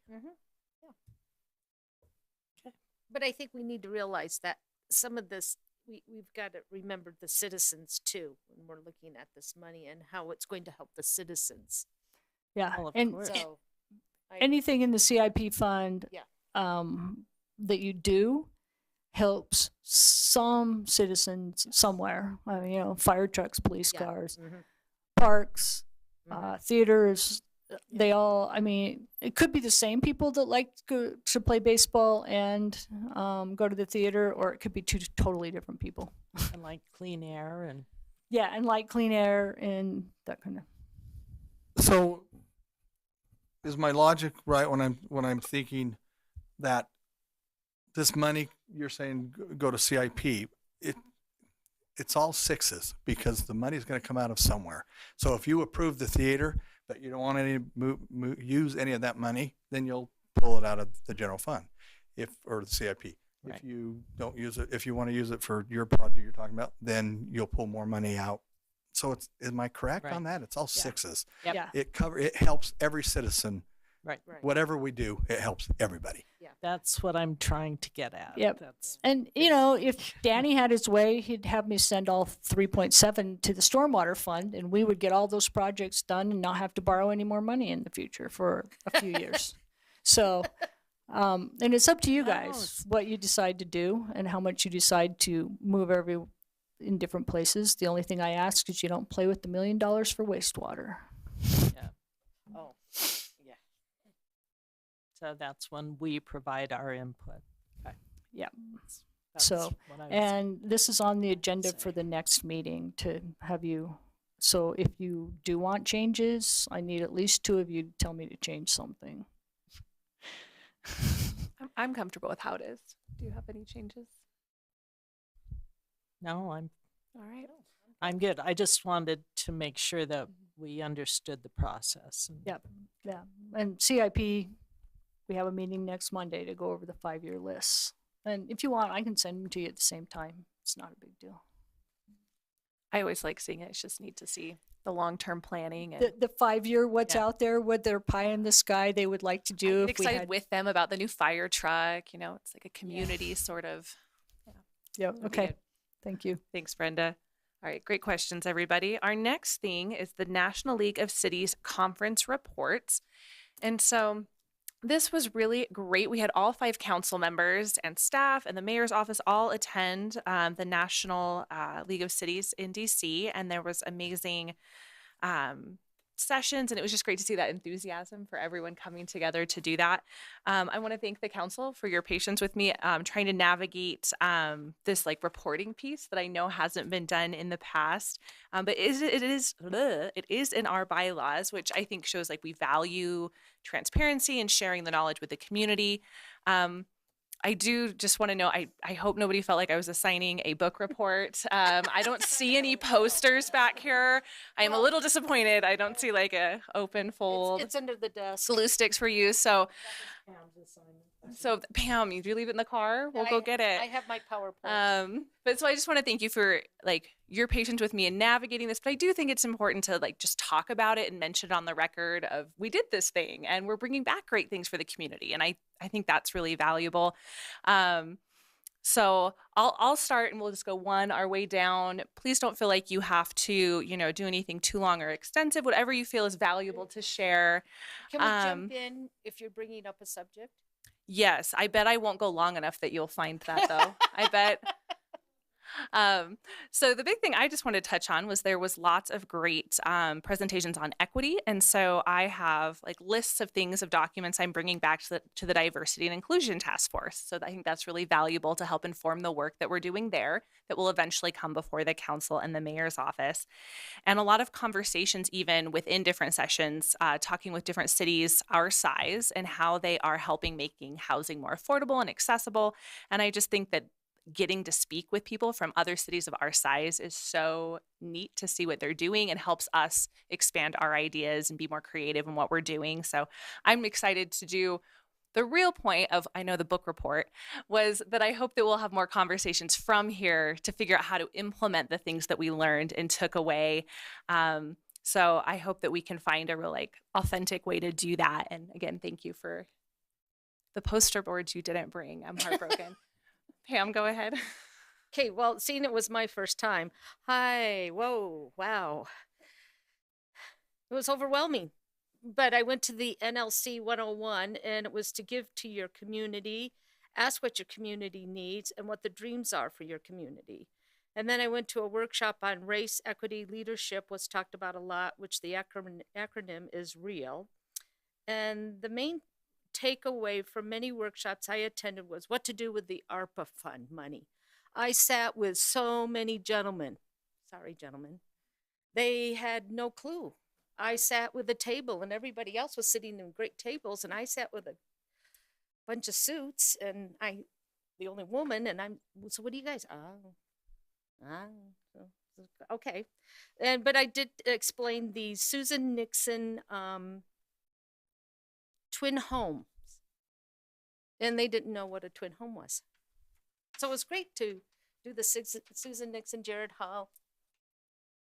But I think we need to realize that some of this, we've got to remember the citizens too, when we're looking at this money and how it's going to help the citizens. Yeah. Well, of and course. So anything in the CIP fund Yeah. that you do helps some citizens somewhere. I mean, fire trucks, police Yeah. cars, Mhm. parks, Mhm. theaters. They all, I mean, it could be the same people that like to play baseball and go to the theater, or it could be two totally different people. And like clean air and Yeah, and like clean air and that kind of. So is my logic right when I'm thinking that this money you're saying go to CIP, it's all sixes because the money's going to come out of somewhere. So if you approve the theater but you don't want any use any of that money, then you'll pull it out of the general fund, or the CIP. Right. If you don't use it, if you want to use it for your project you're talking about, then you'll pull more money out. So am I correct on Right. that? It's all Yeah. sixes. Yep. Yeah. It helps every citizen. Right. Right. Whatever we do, it helps everybody. That's what I'm trying to get at. Yep. That's And, you know, if Danny had his way, he'd have me send all 3.7 to the stormwater fund, and we would get all those projects done and not have to borrow any more money in the future for a few years. So, and it's up to you guys what you decide to do and how much you decide to move in different places. The only thing I ask is you don't play with the $1 million for wastewater. oh, yeah. So that's when we provide our input. Okay. Yep. That's So, what I was- And this is on the agenda for Say. the next meeting to have you. So if you do want changes, I need at least 2 of you to tell me to change something. I'm comfortable with how it is. Do you have any changes? no, All right. I'm good. I just wanted to make sure that we understood the process. and- Yep. Yeah. And CIP, we have a meeting next Monday to go over the 5-year lists. And if you want, I can send them to you at the same time. It's not a big deal. I always like seeing it. It's just neat to see the long-term planning. And The 5-year, what's Yeah. out there, what their pie in the sky they would like to I do. get If we excited had, with them about the new fire truck. You know, it's like a community sort of. yeah. It'll be Okay. good. Thank you. Thanks, Brenda. All right, great questions, everybody. Our next thing is the National League of Cities Conference Reports. And so this was really great. We had all 5 council members and staff and the mayor's office all attend the National League of Cities in DC, and there was amazing sessions, and it was just great to see that enthusiasm for everyone coming together to do that. I want to thank the council for your patience with me trying to navigate this like reporting piece that I know hasn't been done in the past, but it is in our bylaws, which I think shows like we value transparency and sharing the knowledge with the community. I do just want to know, I hope nobody felt like I was assigning a book report. I don't see any posters back here. I am a little disappointed. I don't see like a open fold. It's under the desk. Glue sticks for you. So Pam, you do leave it in the car? We'll go get it. I have my PowerPoint. But so I just want to thank you for like your patience with me in navigating this. But I do think it's important to like just talk about it and mention it on the record of we did this thing and we're bringing back great things for the community. And I think that's really valuable. So I'll start and we'll just go one our way down. Please don't feel like you have to, do anything too long or extensive. Whatever you feel is valuable to share. Can we jump in if you're bringing up a subject? Yes, I bet I won't go long enough that you'll find that though. I bet. So the big thing I just wanted to touch on was there was lots of great presentations on equity. And so I have like lists of things of documents I'm bringing back to the Diversity and Inclusion Task Force. So I think that's really valuable to help inform the work that we're doing there that will eventually come before the council and the mayor's office. And a lot of conversations even within different sessions, talking with different cities our size and how they are helping making housing more affordable and accessible. And I just think that getting to speak with people from other cities of our size is so neat to see what they're doing and helps us expand our ideas and be more creative in what we're doing. So I'm excited to do the real point of, I know the book report was that I hope that we'll have more conversations from here to figure out how to implement the things that we learned and took away. So I hope that we can find a real like authentic way to do that. And again, thank you for the poster boards you didn't bring. I'm heartbroken. Pam, go ahead. Okay, well, seeing it was my first time. Hi, whoa, wow. It was overwhelming. But I went to the NLC 101 and it was to give to your community, ask what your community needs and what the dreams are for your community. And then I went to a workshop on race, equity, leadership was talked about a lot, which the acronym is REAL. And the main takeaway from many workshops I attended was what to do with the ARPA fund money. I sat with so many gentlemen. Sorry, gentlemen. They had no clue. I sat with a table and everybody else was sitting in great tables and I sat with a bunch of suits and the only woman, and so what do you guys, okay. But I did explain the Susan Nixon twin homes and they didn't know what a twin home was. So it was great to do the Susan Nixon, Jared Hall.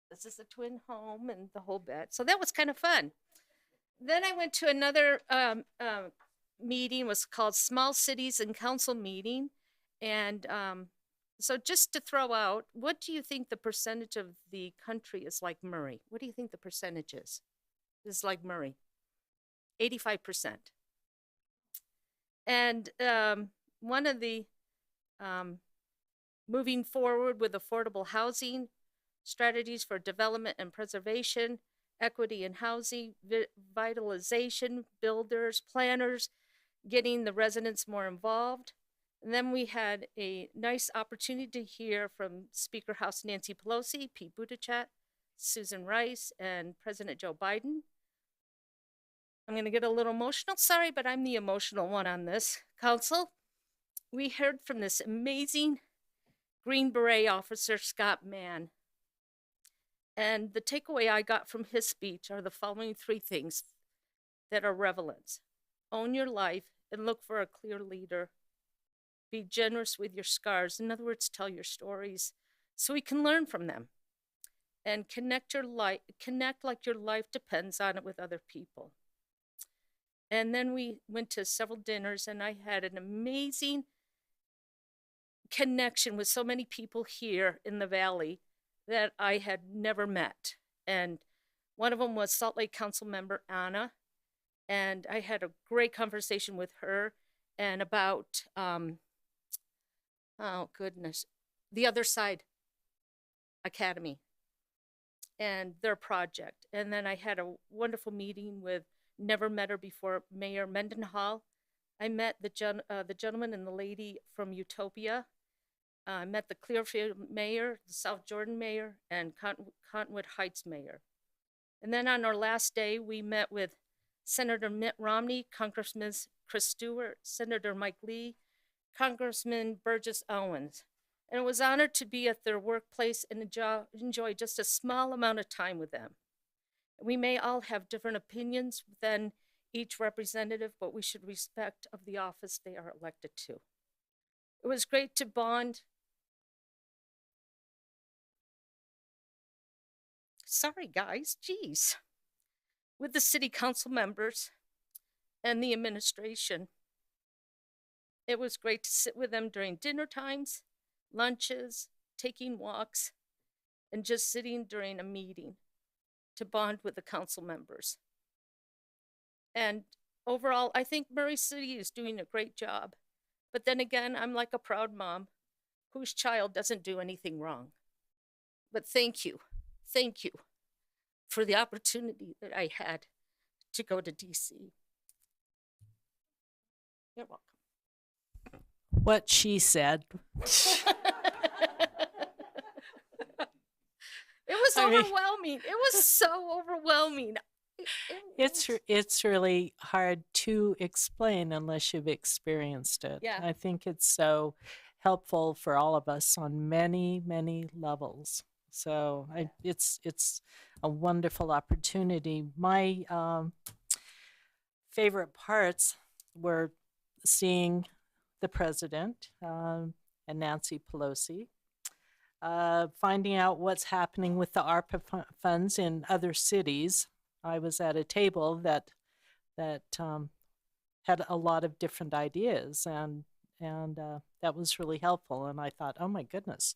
This is a twin home and the whole bit. So that was kind of fun. Then I went to another meeting, was called Small Cities and Council Meeting. And so just to throw out, what do you think the percentage of the country is like Murray? What do you think the percentage is like Murray? 85%. And one of the moving forward with affordable housing, strategies for development and preservation, equity in housing, vitalization, builders, planners, getting the residents more involved. And then we had a nice opportunity to hear from Speaker House Nancy Pelosi, Pete Buttigieg, Susan Rice, and President Joe Biden. I'm going to get a little emotional. Sorry, but I'm the emotional one on this council. We heard from this amazing Green Beret officer, Scott Mann. And the takeaway I got from his speech are the following three things that are relevant. Own your life and look for a clear leader. Be generous with your scars. In other words, tell your stories so we can learn from them. And connect like your life depends on it with other people. And then we went to several dinners, and I had an amazing connection with so many people here in the Valley that I had never met. And one of them was Salt Lake Council member Anna. And I had a great conversation with her and about, the Other Side Academy and their project. And then I had a wonderful meeting with, never met her before, Mayor Mendenhall. I met the gentleman and the lady from Utopia. I met the Clearfield mayor, the South Jordan mayor, and Cottonwood Heights mayor. And then on our last day, we met with Senator Mitt Romney, Congressman Chris Stewart, Senator Mike Lee, Congressman Burgess Owens. And it was honored to be at their workplace and enjoy just a small amount of time with them. We may all have different opinions than each representative, but we should respect of the office they are elected to. It was great to bond. Sorry, guys, geez. With the city council members and the administration. It was great to sit with them during dinner times, lunches, taking walks, and just sitting during a meeting to bond with the council members. And overall, I think Murray City is doing a great job. But then again, I'm like a proud mom whose child doesn't do anything wrong. But thank you for the opportunity that I had to go to DC. You're welcome. What she said. It was overwhelming. It was so overwhelming. It's really hard to explain unless you've experienced it. Yeah. I think it's so helpful for all of us on many, many levels. So it's a wonderful opportunity. My favorite parts were seeing the president and Nancy Pelosi, finding out what's happening with the ARPA funds in other cities. I was at a table that had a lot of different ideas, and that was really helpful. And I thought, oh my goodness,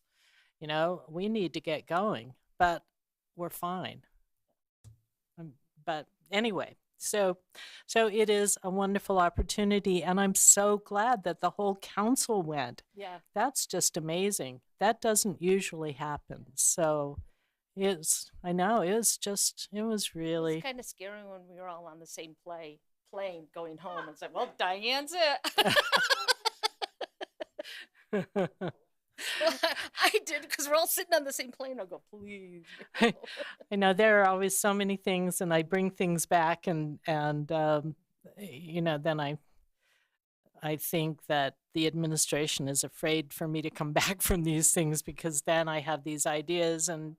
we need to get going, but we're fine. But anyway, so it is a wonderful opportunity, and I'm so glad that the whole council went. Yeah. That's just amazing. That doesn't usually happen. So it was really. It's kind of scary when we were all on the same plane going home. It's like, well, Diane's it. Well, I did, because we're all sitting on the same plane. I'll go, please. I know there are always so many things, and I bring things back, and then I think that the administration is afraid for me to come back from these things, because then I have these ideas, and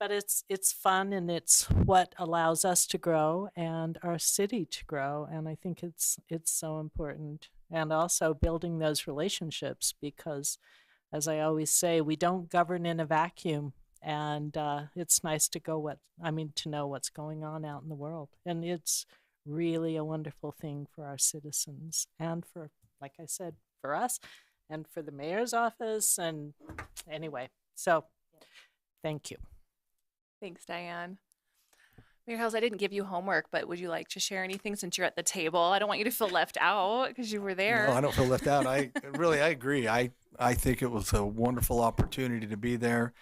But it's fun, and it's what allows us to grow and our city to grow, and I think it's so important. And also building those relationships, because as I always say, we don't govern in a vacuum, and it's nice to to know what's going on out in the world, and it's really a wonderful thing for our citizens and for, like I said, for us and for the mayor's office. And anyway, so thank you. Thanks, Diane. Mayor Hells, I didn't give you homework, but would you like to share anything since you're at the table? I don't want you to feel left out because you were there. No, I don't feel left out. I agree. I think it was a wonderful opportunity to be there.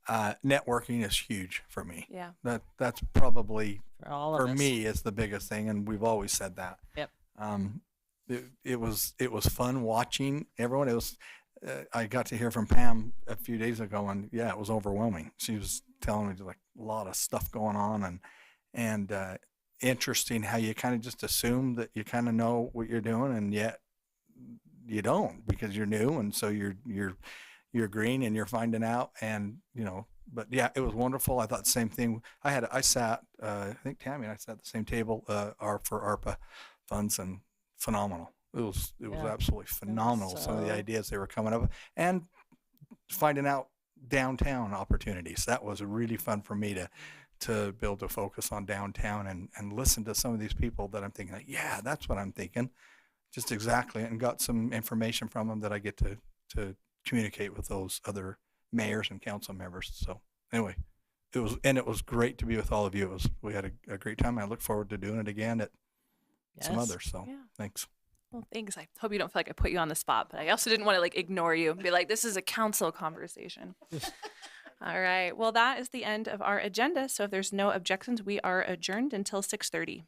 Networking is huge for me. Yeah. That's probably For all of for us. me is the biggest thing, and we've always said that. Yep. It was fun watching everyone. It was I got to hear from Pam a few days ago, and yeah, it was overwhelming. She was telling me like a lot of stuff going on, and interesting how you kind of just assume that you kind of know what you're doing, and yet you don't, because you're new, and so you're green and you're finding out, and but yeah, it was wonderful. I thought the same thing. I sat I think Tammy and I sat at the same table for ARPA funds, and phenomenal. It was Yeah. absolutely phenomenal. Some of the so- ideas they were coming up with, and finding out downtown opportunities. That was really fun for me to be able to focus on downtown and listen to some of these people that I'm thinking, like, yeah, that's what I'm thinking, just exactly, and got some information from them that I get to communicate with those other mayors and council members. So anyway, it was great to be with all of you. We had a great time. I look forward to doing it again at some Yes. others. So Yeah. thanks. Well, thanks. I hope you don't feel like I put you on the spot, but I also didn't want to like ignore you and be like, this is a council conversation. All right. Well, that is the end of our agenda. So if there's no objections, we are adjourned until 6:30.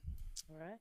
All right.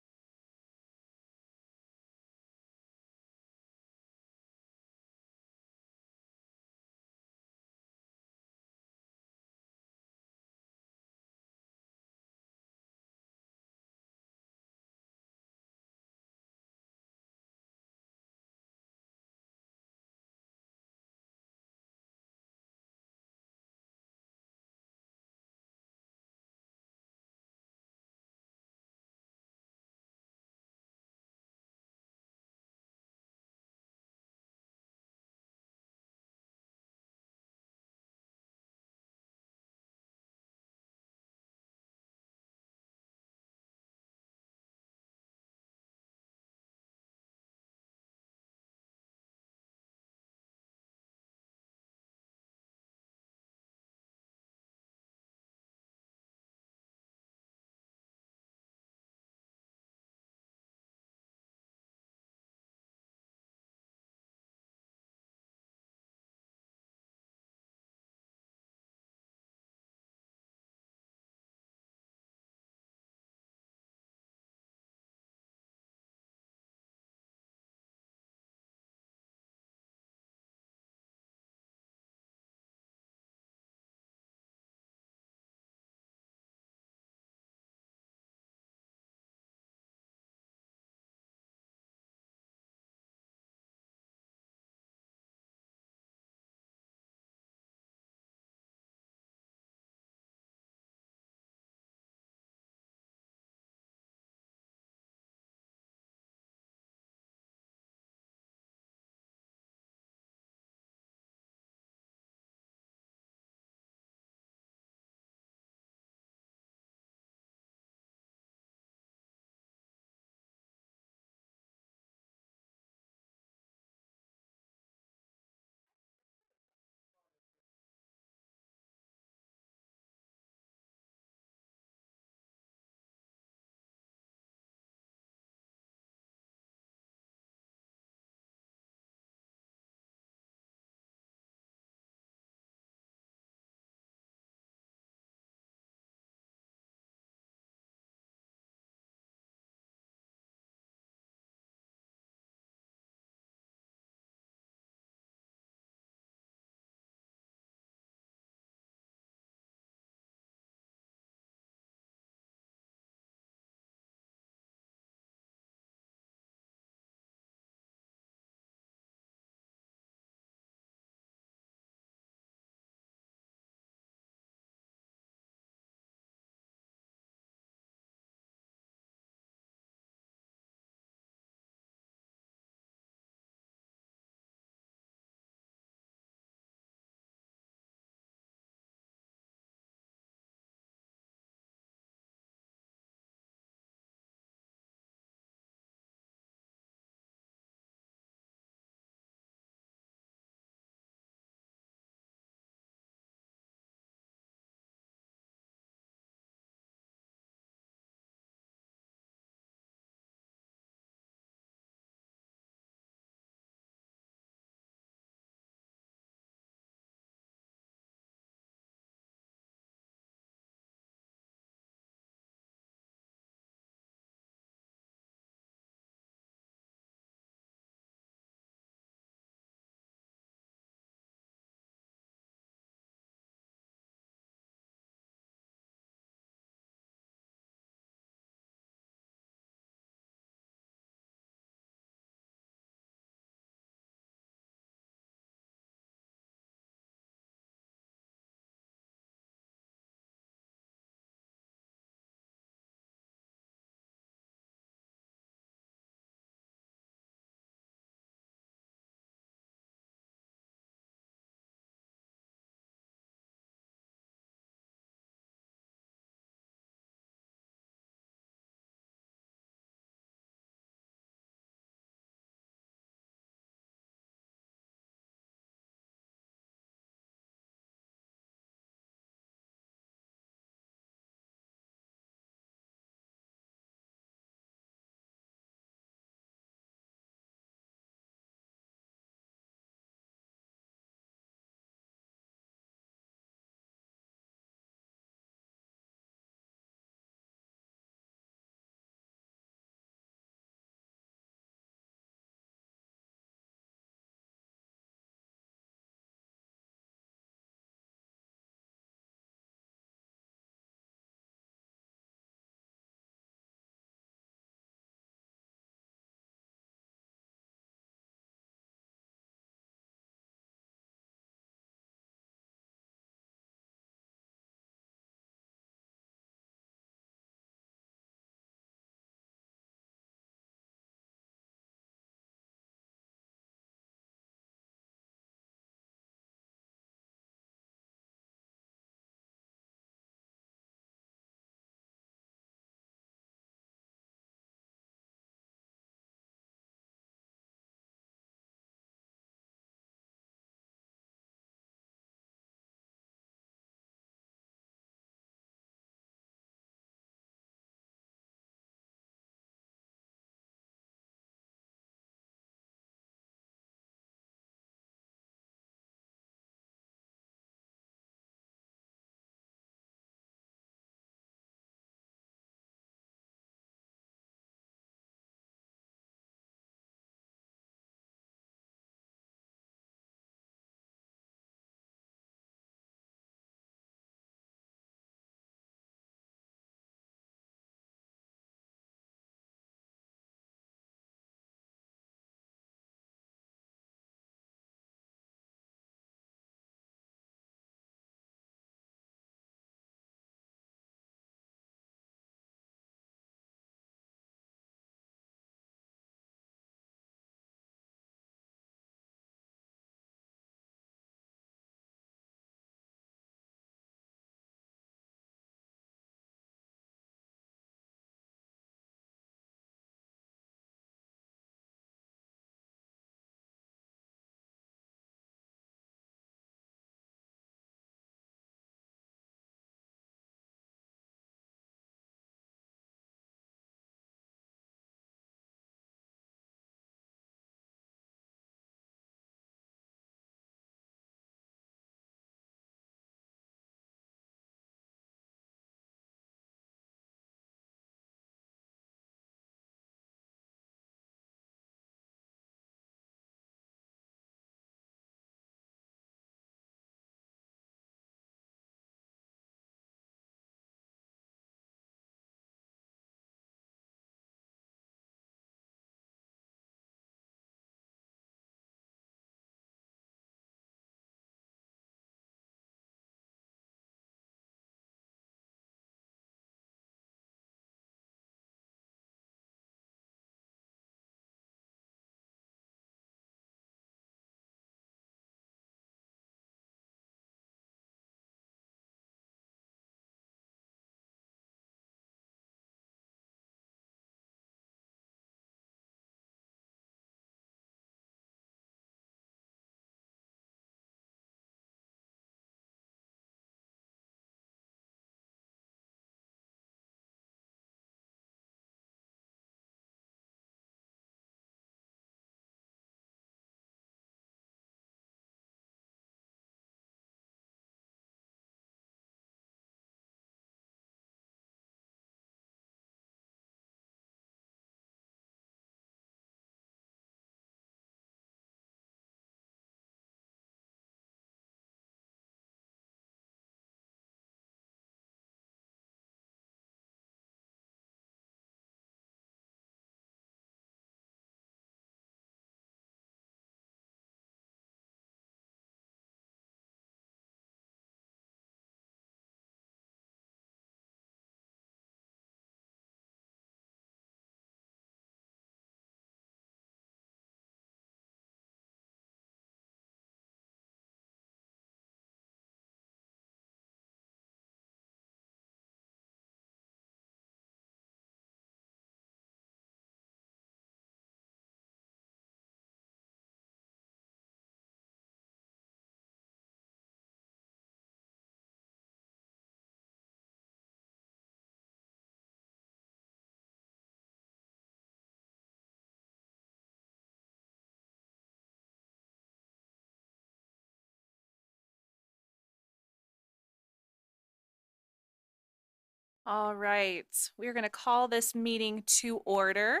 All right, we're going to call this meeting to order.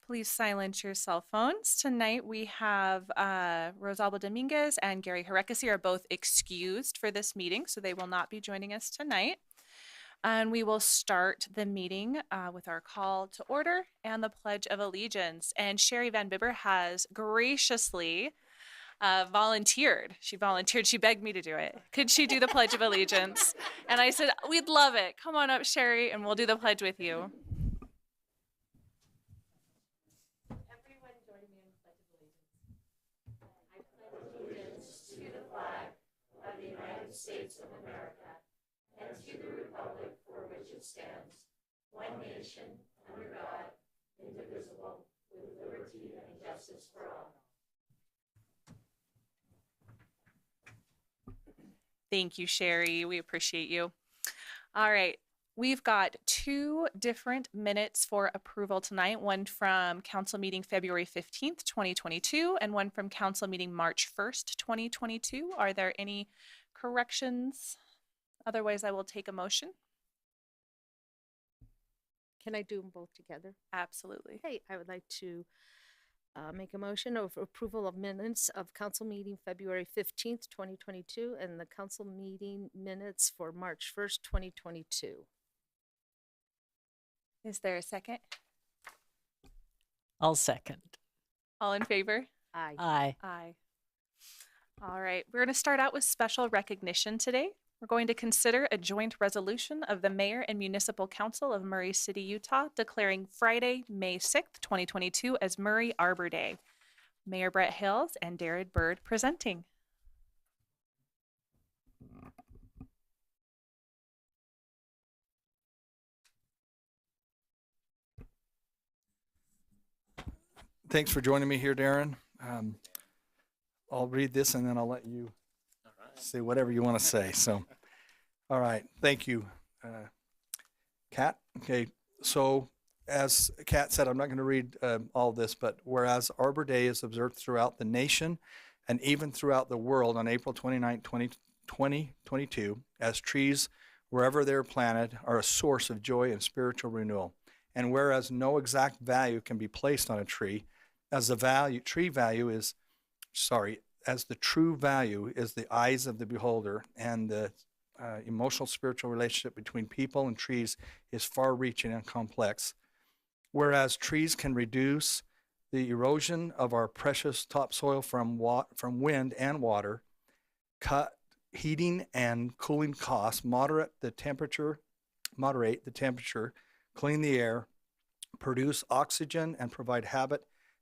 Please silence your cell phones. Tonight we have Rosalba Dominguez and Gary Harekesi are both excused for this meeting, so they will not be joining us tonight. And we will start the meeting with our call to order and the Pledge of Allegiance. And Sherry Van Bibber has graciously volunteered. She begged me to do it. Could she do the Pledge of Allegiance? And I said, we'd love it. Come on up, Sherry, and we'll do the pledge with you. Everyone join me in the Pledge of Allegiance. I pledge allegiance to the flag of the United States of America and to the republic for which it stands, one nation, under God, indivisible, with liberty and justice for all. Thank you, Sherry. We appreciate you. All right. We've got 2 different minutes for approval tonight, one from council meeting February 15th, 2022, and one from council meeting March 1st, 2022. Are there any corrections? Otherwise, I will take a motion. Can I do them both together? Absolutely. Hey, I would like to make a motion of approval of minutes of council meeting February 15th, 2022, and the council meeting minutes for March 1st, 2022. Is there a second? I'll second. All in favor? Aye. Aye. Aye. All right, we're going to start out with special recognition today. We're going to consider a joint resolution of the Mayor and Municipal Council of Murray City, Utah, declaring Friday, May 6th, 2022 as Murray Arbor Day. Mayor Brett Hills and Darren Bird presenting. Thanks for joining me here, Darren. I'll read this and then I'll let you say whatever you want to say. So, all right. Thank you, Kat. Okay. So as Kat said, I'm not going to read all this, but whereas Arbor Day is observed throughout the nation and even throughout the world on April 29, 2022, as trees, wherever they're planted, are a source of joy and spiritual renewal. And whereas no exact value can be placed on a tree, as the true value is the eyes of the beholder, and the emotional spiritual relationship between people and trees is far-reaching and complex. Whereas trees can reduce the erosion of our precious topsoil from wind and water, cut heating and cooling costs, moderate the temperature, clean the air, produce oxygen, and provide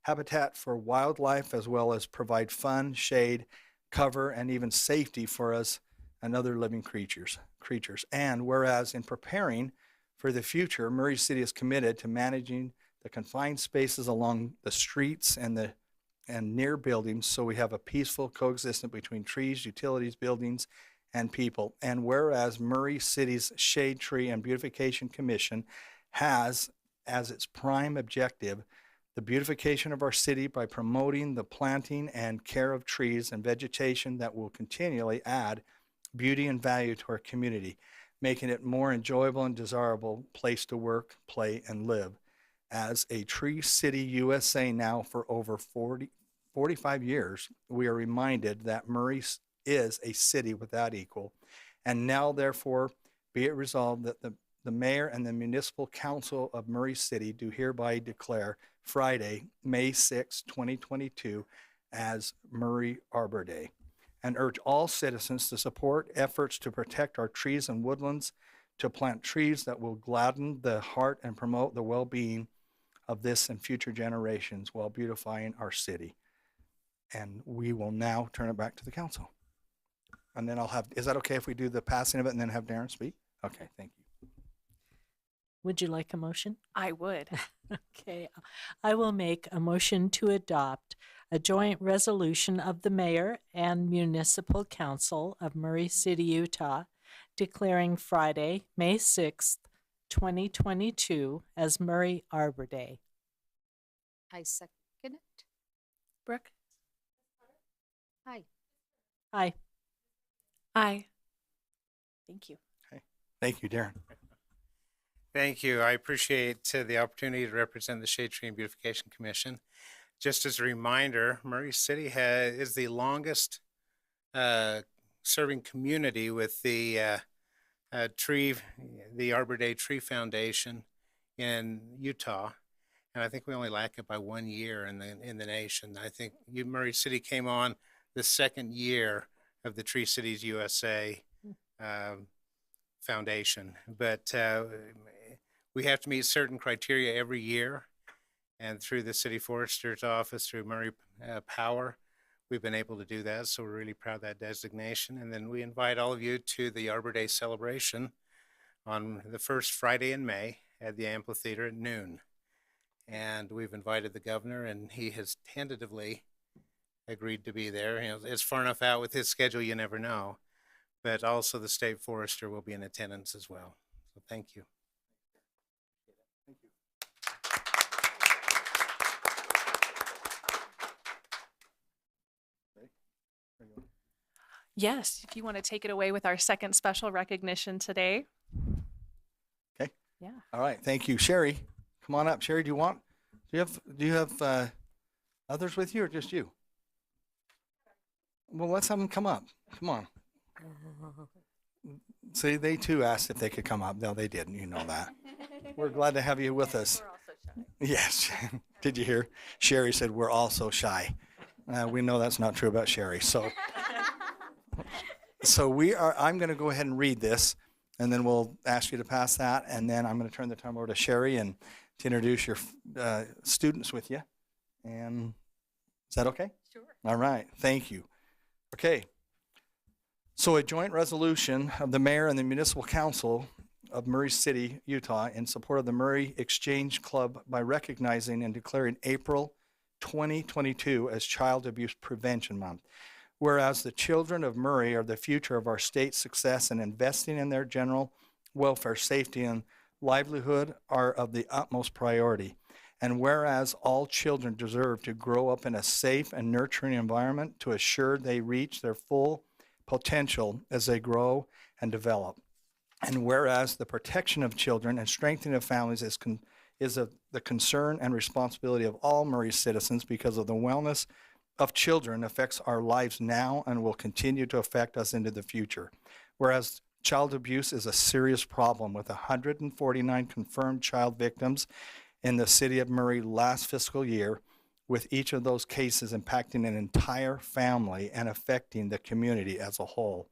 habitat for wildlife, as well as provide fun, shade, cover, and even safety for us and other living creatures. And whereas in preparing for the future, Murray City is committed to managing the confined spaces along the streets and near buildings, so we have a peaceful coexistence between trees, utilities, buildings, and people. And whereas Murray City's Shade Tree and Beautification Commission has as its prime objective the beautification of our city by promoting the planting and care of trees and vegetation that will continually add beauty and value to our community, making it more enjoyable and desirable place to work, play, and live. As a Tree City USA now for over 45 years, we are reminded that Murray is a city without equal. And now, therefore, be it resolved that the Mayor and the Municipal Council of Murray City do hereby declare Friday, May 6, 2022 as Murray Arbor Day, and urge all citizens to support efforts to protect our trees and woodlands, to plant trees that will gladden the heart and promote the well-being of this and future generations while beautifying our city. And we will now turn it back to the council. And then is that okay if we do the passing of it and then have Darren speak? Okay, thank you. Would you like a motion? I would. Okay, I will make a motion to adopt a joint resolution of the Mayor and Municipal Council of Murray City, Utah, declaring Friday, May 6th, 2022 as Murray Arbor Day. I second it. Brooke? Aye. Aye. Aye. Thank you. Okay. Thank you, Darren. Thank you. I appreciate the opportunity to represent the Shade Tree and Beautification Commission. Just as a reminder, Murray City is the longest serving community with the Arbor Day Tree Foundation in Utah, and I think we only lack it by 1 year in the nation. I think Murray City came on the second year of the Tree Cities USA Foundation, but we have to meet certain criteria every year, and through the City Forester's Office, through Murray Power, we've been able to do that, so we're really proud of that designation. And then we invite all of you to the Arbor Day celebration on the first Friday in May at the amphitheater at noon. And we've invited the governor, and he has tentatively agreed to be there. You know, it's far enough out with his schedule, you never know. But also the state forester will be in attendance as well. So thank you. Yes, if you want to take it away with our second special recognition today. Okay. Yeah. All right. Thank you. Sherry, come on up. Sherry, do you have others with you or just you? Well, let's have them come up. Come on. See, they too asked if they could come up. No, they didn't. You know that. We're glad to have you with us. We're also shy. Yes. Did you hear? Sherry said we're all so shy. We know that's not true about Sherry. So I'm going to go ahead and read this, and then we'll ask you to pass that, and then I'm going to turn the time over to Sherry and to introduce your students with you. And is that okay? Sure. All right. Thank you. Okay. So a joint resolution of the mayor and the municipal council of Murray City, Utah, in support of the Murray Exchange Club by recognizing and declaring April 2022 as Child Abuse Prevention Month. Whereas the children of Murray are the future of our state's success, and investing in their general welfare, safety, and livelihood are of the utmost priority. And whereas all children deserve to grow up in a safe and nurturing environment to assure they reach their full potential as they grow and develop. And whereas the protection of children and strengthening of families is the concern and responsibility of all Murray citizens, because of the wellness of children affects our lives now and will continue to affect us into the future. Whereas child abuse is a serious problem, with 149 confirmed child victims in the city of Murray last fiscal year, with each of those cases impacting an entire family and affecting the community as a whole.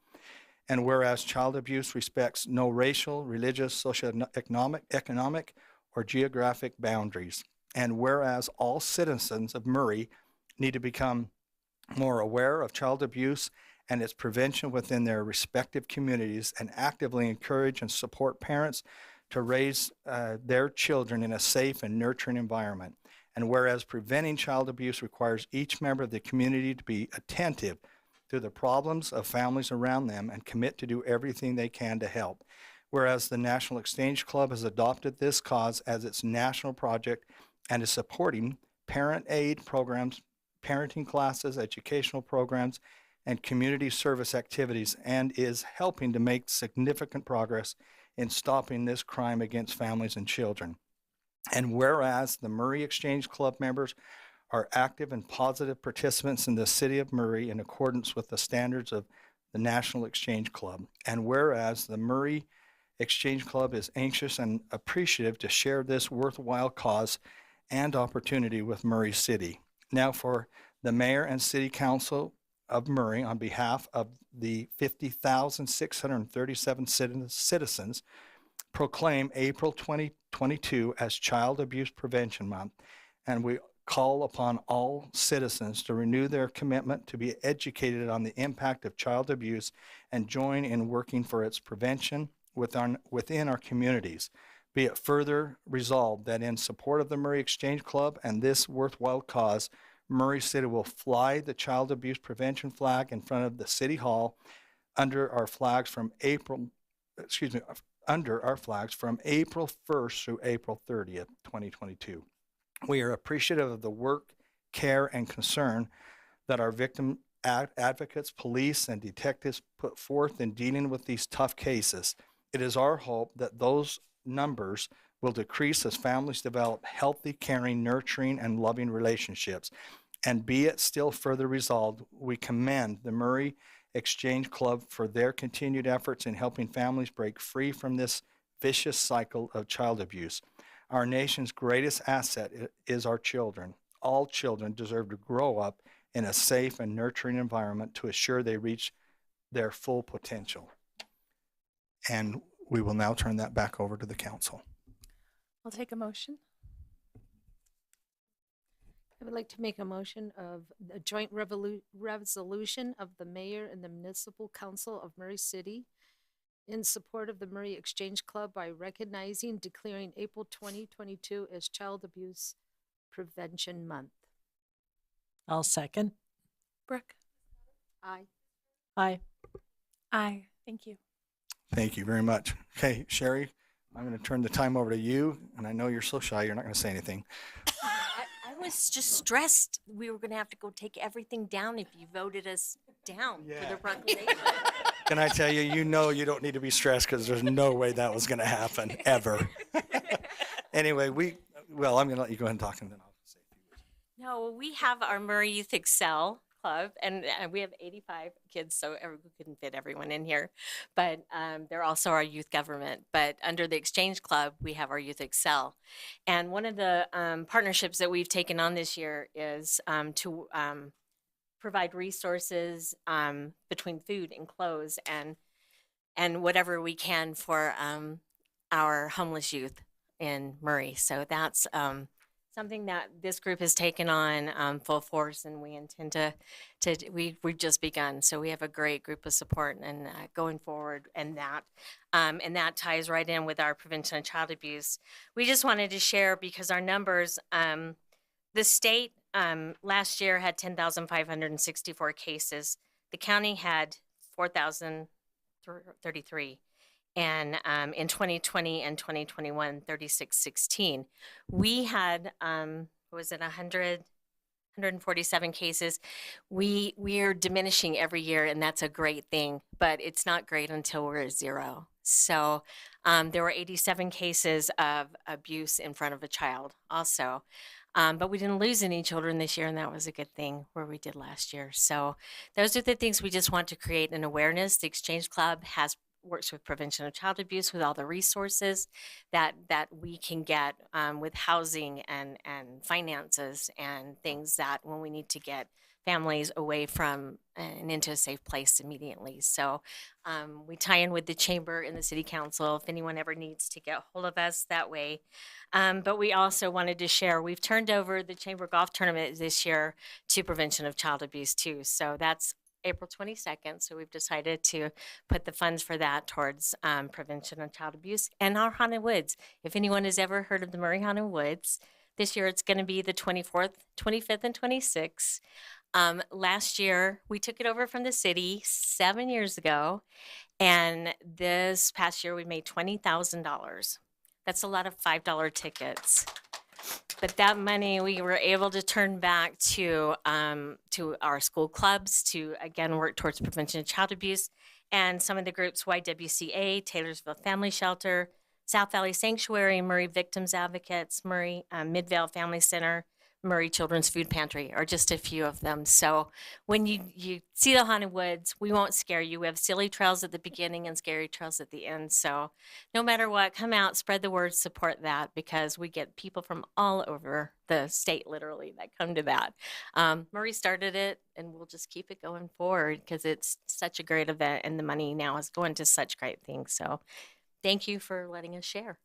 And whereas child abuse respects no racial, religious, socioeconomic, or geographic boundaries. And whereas all citizens of Murray need to become more aware of child abuse and its prevention within their respective communities, and actively encourage and support parents to raise their children in a safe and nurturing environment. And whereas preventing child abuse requires each member of the community to be attentive to the problems of families around them and commit to do everything they can to help. Whereas the National Exchange Club has adopted this cause as its national project and is supporting parent aid programs, parenting classes, educational programs, and community service activities, and is helping to make significant progress in stopping this crime against families and children. And whereas the Murray Exchange Club members are active and positive participants in the city of Murray in accordance with the standards of the National Exchange Club. And whereas the Murray Exchange Club is anxious and appreciative to share this worthwhile cause and opportunity with Murray City. Now for the mayor and city council of Murray, on behalf of the 50,637 citizens, proclaim April 2022 as Child Abuse Prevention Month, and we call upon all citizens to renew their commitment to be educated on the impact of child abuse and join in working for its prevention within our communities. Be it further resolved that in support of the Murray Exchange Club and this worthwhile cause, Murray City will fly the child abuse prevention flag in front of the City Hall under our flags from April 1st through April 30th, 2022. We are appreciative of the work, care, and concern that our victim advocates, police, and detectives put forth in dealing with these tough cases. It is our hope that those numbers will decrease as families develop healthy, caring, nurturing, and loving relationships. And be it still further resolved, we commend the Murray Exchange Club for their continued efforts in helping families break free from this vicious cycle of child abuse. Our nation's greatest asset is our children. All children deserve to grow up in a safe and nurturing environment to assure they reach their full potential. And we will now turn that back over to the council. I'll take a motion. I would like to make a motion of a joint resolution of the mayor and the municipal council of Murray City in support of the Murray Exchange Club by recognizing, declaring April 2022 as Child Abuse Prevention Month. I'll second. Brooke? Aye. Aye. Aye. Thank you. Thank you very much. Okay, Sherry, I'm going to turn the time over to you. And I know you're so shy, you're not going to say anything. I was just stressed we were going to have to go take everything down if you voted us down for the proclamation. Can I tell you, you know you don't need to be stressed because there's no way that was going to happen, ever. Anyway, I'm going to let you go ahead and talk and then I'll say a few words. No, we have our Murray Youth Excel Club, and we have 85 kids, so we couldn't fit everyone in here. But they're also our youth government. But under the Exchange Club, we have our Youth Excel. And one of the partnerships that we've taken on this year is to provide resources between food and clothes and whatever we can for our homeless youth in Murray. So that's something that this group has taken on full force, and we intend we've just begun. So we have a great group of support and going forward, and that ties right in with our prevention of child abuse. We just wanted to share because our numbers, the state last year had 10,564 cases. The county had 4,033. And in 2020 and 2021, 3616. We had, was it 147 cases? We are diminishing every year, and that's a great thing, but it's not great until we're at 0. So there were 87 cases of abuse in front of a child also. But we didn't lose any children this year, and that was a good thing where we did last year. So those are the things we just want to create an awareness. The Exchange Club works with prevention of child abuse with all the resources that we can get with housing and finances and things that when we need to get families away from and into a safe place immediately. So we tie in with the chamber and the city council if anyone ever needs to get a hold of us that way. But we also wanted to share, we've turned over the chamber golf tournament this year to prevention of child abuse too. So that's April 22nd. So we've decided to put the funds for that towards prevention of child abuse and our Haunted Woods. If anyone has ever heard of the Murray Haunted Woods, this year it's going to be the 24th, 25th, and 26th. Last year, we took it over from the city 7 years ago. And this past year, we made $20,000. That's a lot of $5 tickets. But that money we were able to turn back to our school clubs to, again, work towards prevention of child abuse. And some of the groups, YWCA, Taylorsville Family Shelter, South Valley Sanctuary, Murray Victims Advocates, Murray Midvale Family Center, Murray Children's Food Pantry are just a few of them. So when you see the Haunted Woods, we won't scare you. We have silly trails at the beginning and scary trails at the end. So no matter what, come out, spread the word, support that, because we get people from all over the state, literally, that come to that. Murray started it, and we'll just keep it going forward because it's such a great event, and the money now is going to such great things. So thank you for letting us share.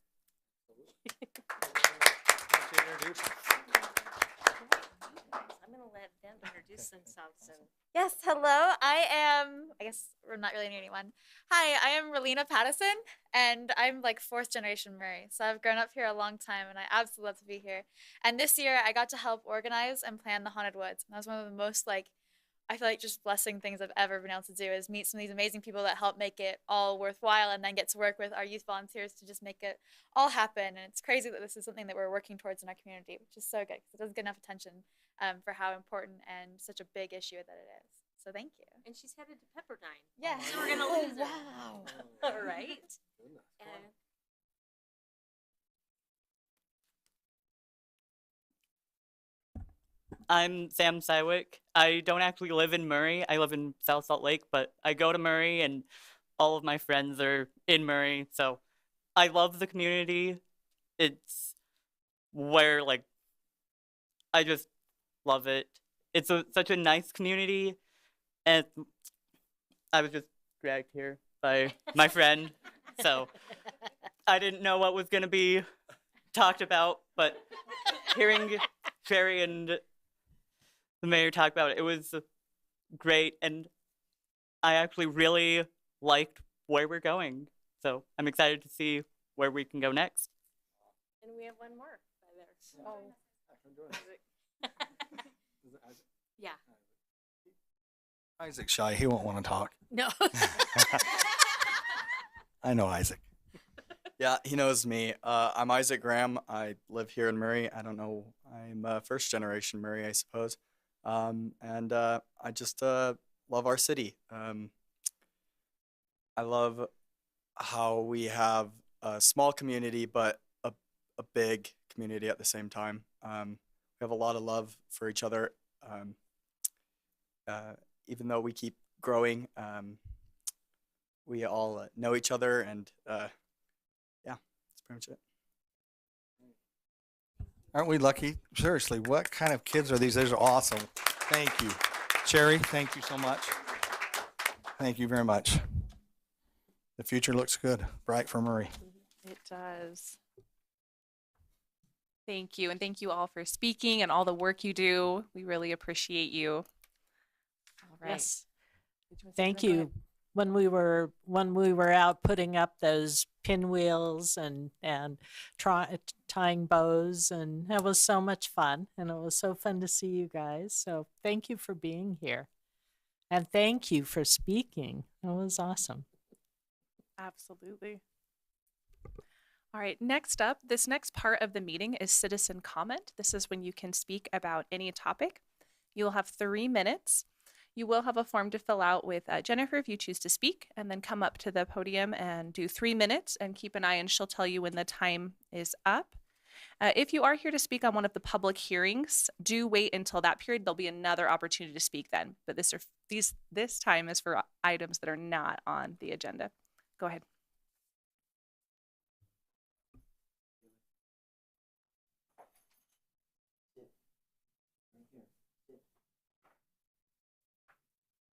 I'm going to let them introduce themselves. Yes, hello. I guess we're not really near anyone. Hi, I am Relina Pattison, and I'm like 4th generation Murray. So I've grown up here a long time, and I absolutely love to be here. And this year, I got to help organize and plan the Haunted Woods. And that was one of the most, I feel like just blessing things I've ever been able to do is meet some of these amazing people that help make it all worthwhile, and then get to work with our youth volunteers to just make it all happen. And it's crazy that this is something that we're working towards in our community, which is so good because it doesn't get enough attention for how important and such a big issue that it is. So thank you. And she's headed to Pepperdine. Yeah. So we're going to lose her. Wow. All right. I'm Sam Sywick. I don't actually live in Murray. I live in South Salt Lake, but I go to Murray and all of my friends are in Murray. So I love the community. It's where, like, I just love it. It's such a nice community. And I was just dragged here by my friend. So I didn't know what was going to be talked about, but hearing Sherry and the mayor talk about it, it was great. And I actually really liked where we're going. So I'm excited to see where we can go next. And we have one more by there. Oh. Yeah. Isaac's shy. He won't want to talk. No. I know Isaac. Yeah, he knows me. I'm Isaac Graham. I live here in Murray. I don't know. I'm first generation Murray, I suppose. And I just love our city. I love how we have a small community, but a big community at the same time. We have a lot of love for each other. Even though we keep growing, we all know each other, and yeah, that's pretty much it. Aren't we lucky? Seriously, what kind of kids are these? These are awesome. Thank you. Sherry, thank you so much. Thank you very much. The future looks good, bright for Murray. It does. Thank you. And thank you all for speaking and all the work you do. We really appreciate you. All right. Yes. Did you wanna say Thank something? Go you. When we were out putting up those pinwheels and tying bows, and it was so much fun, and it was so fun to see you guys. So thank you for being here, and thank you for speaking. It was awesome. Absolutely. All right, next up, this next part of the meeting is citizen comment. This is when you can speak about any topic. You will have 3 minutes. You will have a form to fill out with Jennifer if you choose to speak, and then come up to the podium and do 3 minutes and keep an eye, and she'll tell you when the time is up. If you are here to speak on one of the public hearings, do wait until that period. There'll be another opportunity to speak then, but this time is for items that are not on the agenda. Go ahead.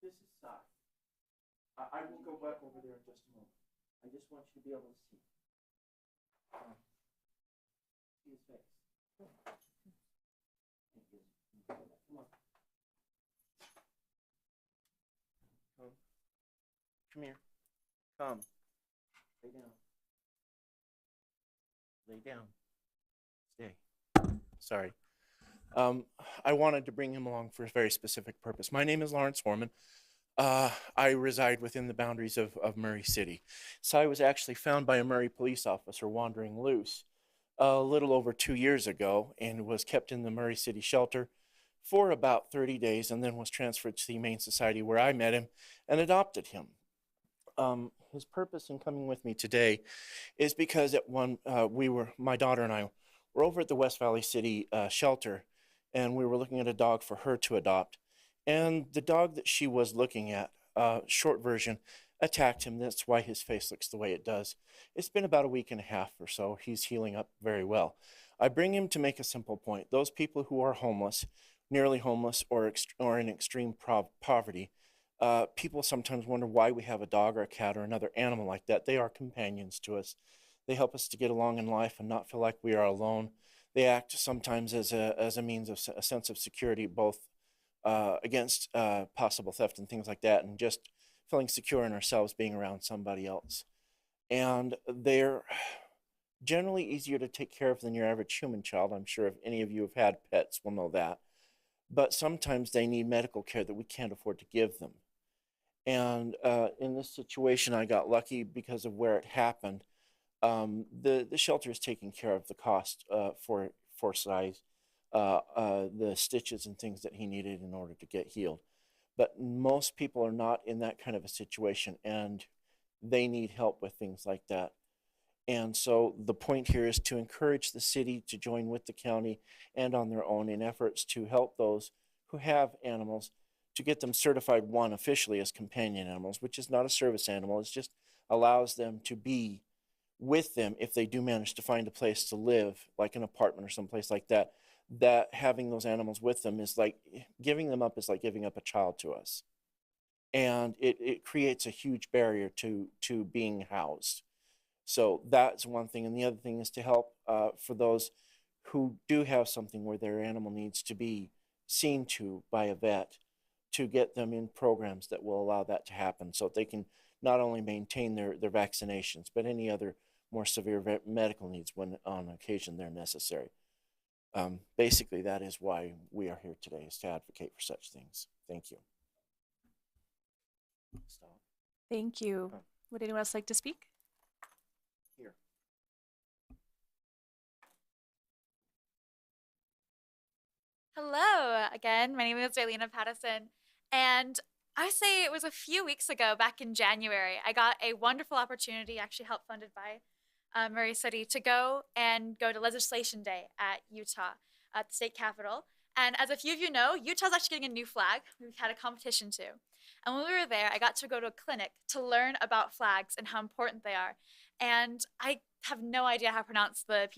This is Sai. I will go back over there in just a moment. I just want you to be able to see. See his face. Come on. Come here. Come. Lay down. Lay down. Stay. Sorry. I wanted to bring him along for a very specific purpose. My name is Lawrence Foreman. I reside within the boundaries of Murray City. Cy was actually found by a Murray police officer wandering loose a little over 2 years ago, and was kept in the Murray City shelter for about 30 days, and then was transferred to the Humane Society, where I met him and adopted him. His purpose in coming with me today is because my daughter and I were over at the West Valley City shelter, and we were looking at a dog for her to adopt. And the dog that she was looking at, short version, attacked him. That's why his face looks the way it does. It's been about a week and a half or so. He's healing up very well. I bring him to make a simple point. Those people who are homeless, nearly homeless, or in extreme poverty, people sometimes wonder why we have a dog or a cat or another animal like that. They are companions to us. They help us to get along in life and not feel like we are alone. They act sometimes as a means of a sense of security, both against possible theft and things like that, and just feeling secure in ourselves being around somebody else. And they're generally easier to take care of than your average human child. I'm sure if any of you have had pets will know that. But sometimes they need medical care that we can't afford to give them. And in this situation, I got lucky because of where it happened. The shelter is taking care of the cost for size, the stitches and things that he needed in order to get healed. But most people are not in that kind of a situation, and they need help with things like that. And so the point here is to encourage the city to join with the county and on their own in efforts to help those who have animals to get them certified, one, officially as companion animals, which is not a service animal. It just allows them to be with them if they do manage to find a place to live, like an apartment or someplace like that. That having those animals with them is like giving them up is like giving up a child to us. And it creates a huge barrier to being housed. So that's one thing. And the other thing is to help for those who do have something where their animal needs to be seen to by a vet, to get them in programs that will allow that to happen so they can not only maintain their vaccinations, but any other more severe medical needs when on occasion they're necessary. Basically, that is why we are here today, is to advocate for such things. Thank you. Thank you. Would anyone else like to speak? Here. Hello again. My name is Raylena Pattison, and I say it was a few weeks ago, back in January, I got a wonderful opportunity, actually help funded by Murray City, to go to Legislation Day at Utah, at the state capitol. And as a few of you know, Utah's actually getting a new flag. We've had a competition too. And when we were there, I got to go to a clinic to learn about flags and how important they are. And I have no idea how to pronounce the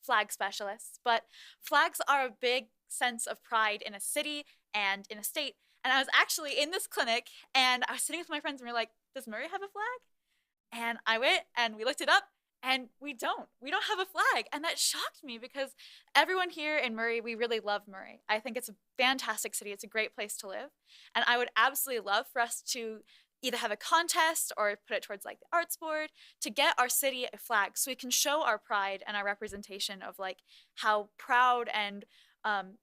flag specialists, but flags are a big sense of pride in a city and in a state. And I was actually in this clinic and I was sitting with my friends and we were like, does Murray have a flag? And I went and we looked it up and we don't have a flag. And that shocked me because everyone here in Murray, we really love Murray. I think it's a fantastic city. It's a great place to live. And I would absolutely love for us to either have a contest or put it towards like the arts board to get our city a flag so we can show our pride and our representation of like how proud and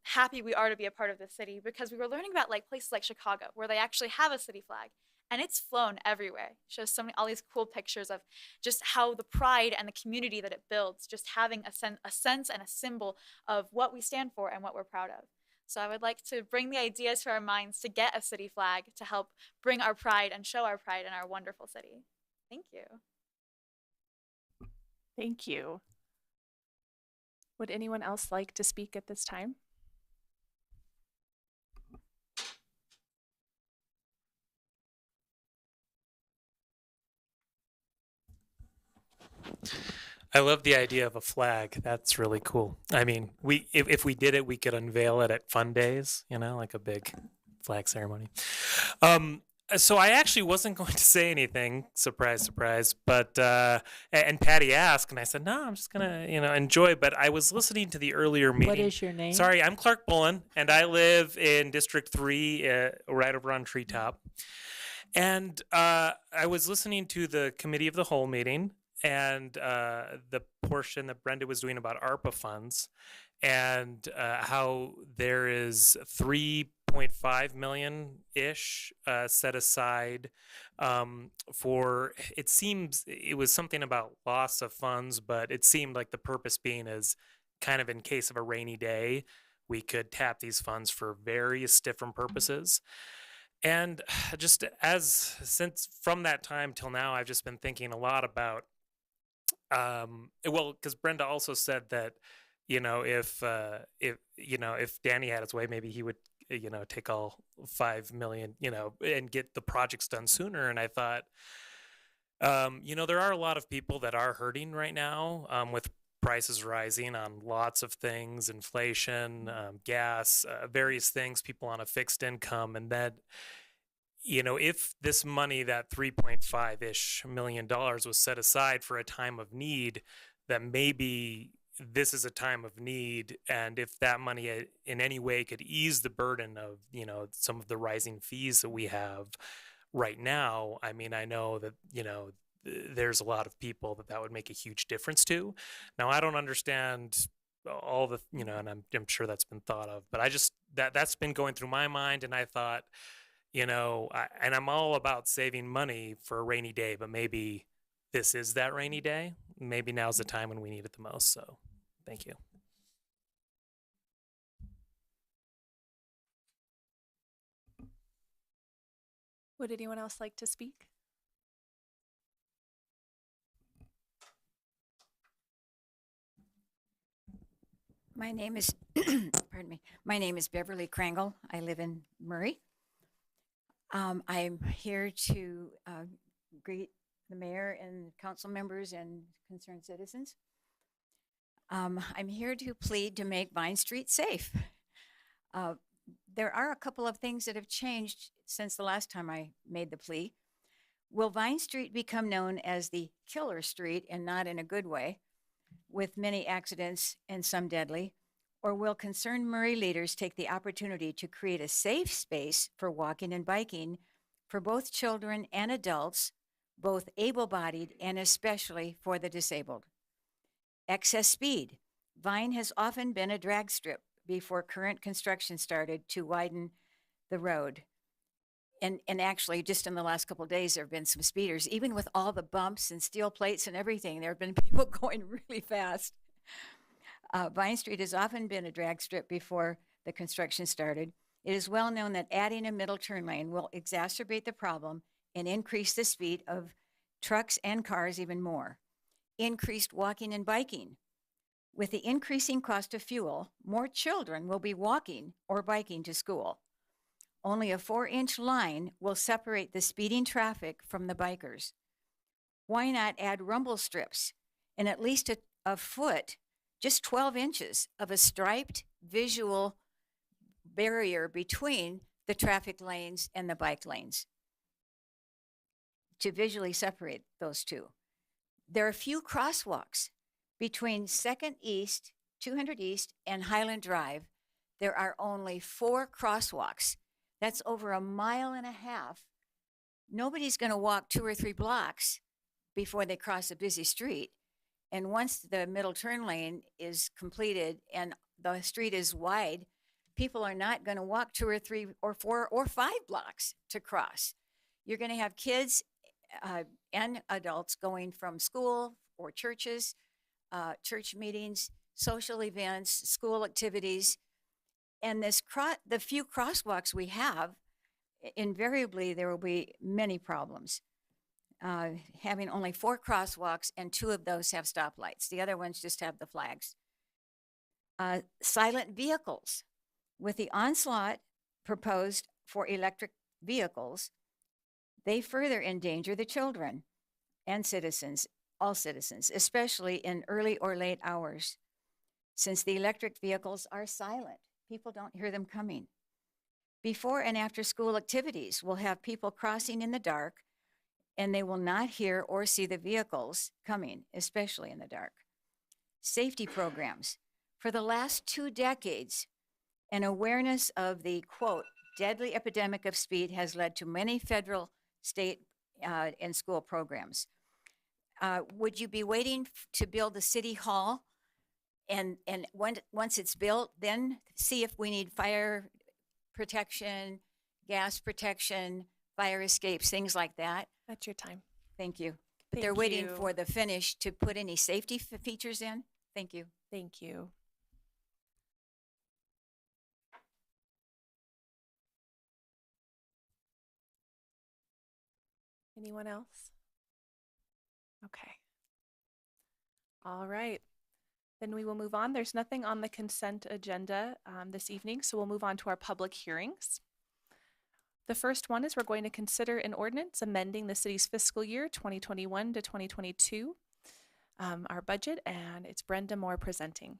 happy we are to be a part of the city, because we were learning about like places like Chicago where they actually have a city flag and it's flown everywhere. It shows all these cool pictures of just how the pride and the community that it builds, just having a sense and a symbol of what we stand for and what we're proud of. So I would like to bring the ideas to our minds to get a city flag to help bring our pride and show our pride in our wonderful city. Thank you. Thank you. Would anyone else like to speak at this time? I love the idea of a flag. That's really cool. I mean, if we did it, we could unveil it at Fun Days, like a big flag ceremony. So I actually wasn't going to say anything, surprise, surprise, but, and Patty asked, and I said, no, I'm just gonna, enjoy, but I was listening to the earlier meeting. What is your name? Sorry, I'm Clark Bullen, and I live in District 3, right over on Treetop. And I was listening to the Committee of the Whole meeting, and the portion that Brenda was doing about ARPA funds, and how there is 3.5 million-ish set aside for, it seems, it was something about loss of funds, but it seemed like the purpose being is kind of in case of a rainy day, we could tap these funds for various different purposes. And just since from that time till now, I've just been thinking a lot about, because Brenda also said that, if Danny had his way, maybe he would, take all 5 million, and get the projects done sooner. And I thought, there are a lot of people that are hurting right now, with prices rising on lots of things, inflation, gas, various things, people on a fixed income. And that, if this money, that $3.5-ish million was set aside for a time of need, that maybe this is a time of need. And if that money in any way could ease the burden of, some of the rising fees that we have right now, I mean, I know that, there's a lot of people that would make a huge difference to. Now, I don't understand all the, and I'm sure that's been thought of, but I just, that's been going through my mind. And I thought, and I'm all about saving money for a rainy day, but maybe this is that rainy day. Maybe now's the time when we need it the most. So thank you. Would anyone else like to speak? My name is, pardon me. My name is Beverly Krangle. I live in Murray. I'm here to greet the mayor and council members and concerned citizens. I'm here to plead to make Vine Street safe. There are a couple of things that have changed since the last time I made the plea. Will Vine Street become known as the killer street and not in a good way, with many accidents and some deadly? Or will concerned Murray leaders take the opportunity to create a safe space for walking and biking for both children and adults, both able-bodied and especially for the disabled? Excess speed. Vine has often been a drag strip before current construction started to widen the road. And actually, just in the last couple of days, there have been some speeders. Even with all the bumps and steel plates and everything, there have been people going really fast. Vine Street has often been a drag strip before the construction started. It is well known that adding a middle turn lane will exacerbate the problem and increase the speed of trucks and cars even more. Increased walking and biking. With the increasing cost of fuel, more children will be walking or biking to school. Only a 4-inch line will separate the speeding traffic from the bikers. Why not add rumble strips and at least a foot, just 12 inches of a striped visual barrier between the traffic lanes and the bike lanes to visually separate those two? There are few crosswalks between 2nd East, 200 East, and Highland Drive. There are only 4 crosswalks. That's over 1.5 miles. Nobody's going to walk 2 or 3 blocks before they cross a busy street. And once the middle turn lane is completed and the street is wide, people are not going to walk 2 or 3 or 4 or 5 blocks to cross. You're going to have kids and adults going from school or churches, church meetings, social events, school activities. And the few crosswalks we have, invariably there will be many problems. Having only 4 crosswalks and 2 of those have stoplights. The other ones just have the flags. Silent vehicles. With the onslaught proposed for electric vehicles, they further endanger the children and citizens, all citizens, especially in early or late hours. Since the electric vehicles are silent, people don't hear them coming. Before and after school activities will have people crossing in the dark, and they will not hear or see the vehicles coming, especially in the dark. Safety programs. For the last 2 decades, an awareness of the, quote, deadly epidemic of speed has led to many federal, state, and school programs. Would you be waiting to build the city hall and once it's built, then see if we need fire protection, gas protection, fire escapes, things like that? That's your time. Thank you. But they're waiting for the finish to put any safety features in? Thank you. Thank you. Anyone else? Okay. All right. Then we will move on. There's nothing on the consent agenda this evening, so we'll move on to our public hearings. The first one is we're going to consider an ordinance amending the city's fiscal year 2021 to 2022, our budget, and it's Brenda Moore presenting.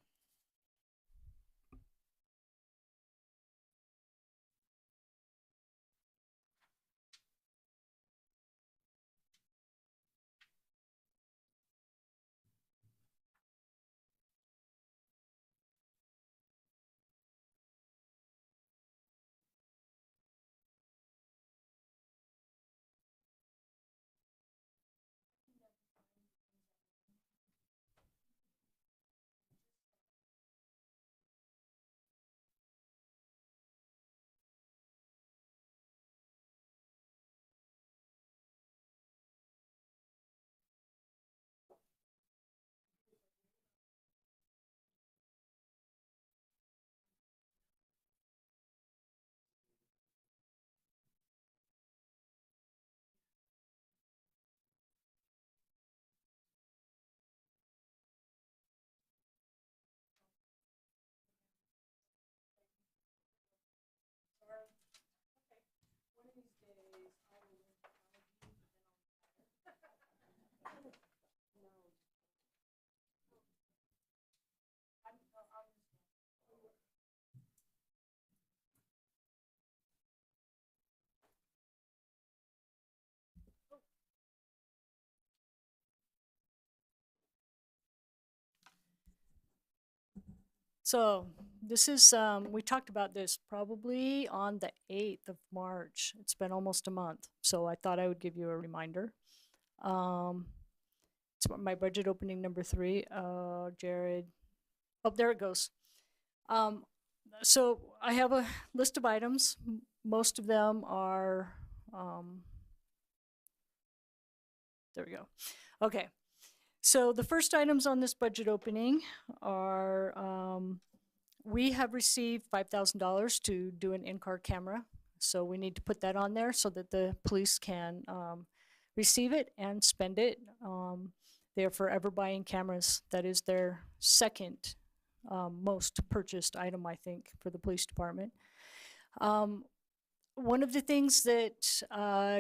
So this is, we talked about this probably on the 8th of March. It's been almost a month, so I thought I would give you a reminder. It's my budget opening number 3. Jared, oh, there it goes. So I have a list of items. Most of them are, there we go. Okay. So the first items on this budget opening are, we have received $5,000 to do an in-car camera. So we need to put that on there so that the police can receive it and spend it. They're forever buying cameras. That is their second most purchased item, I think, for the police department. One of the things that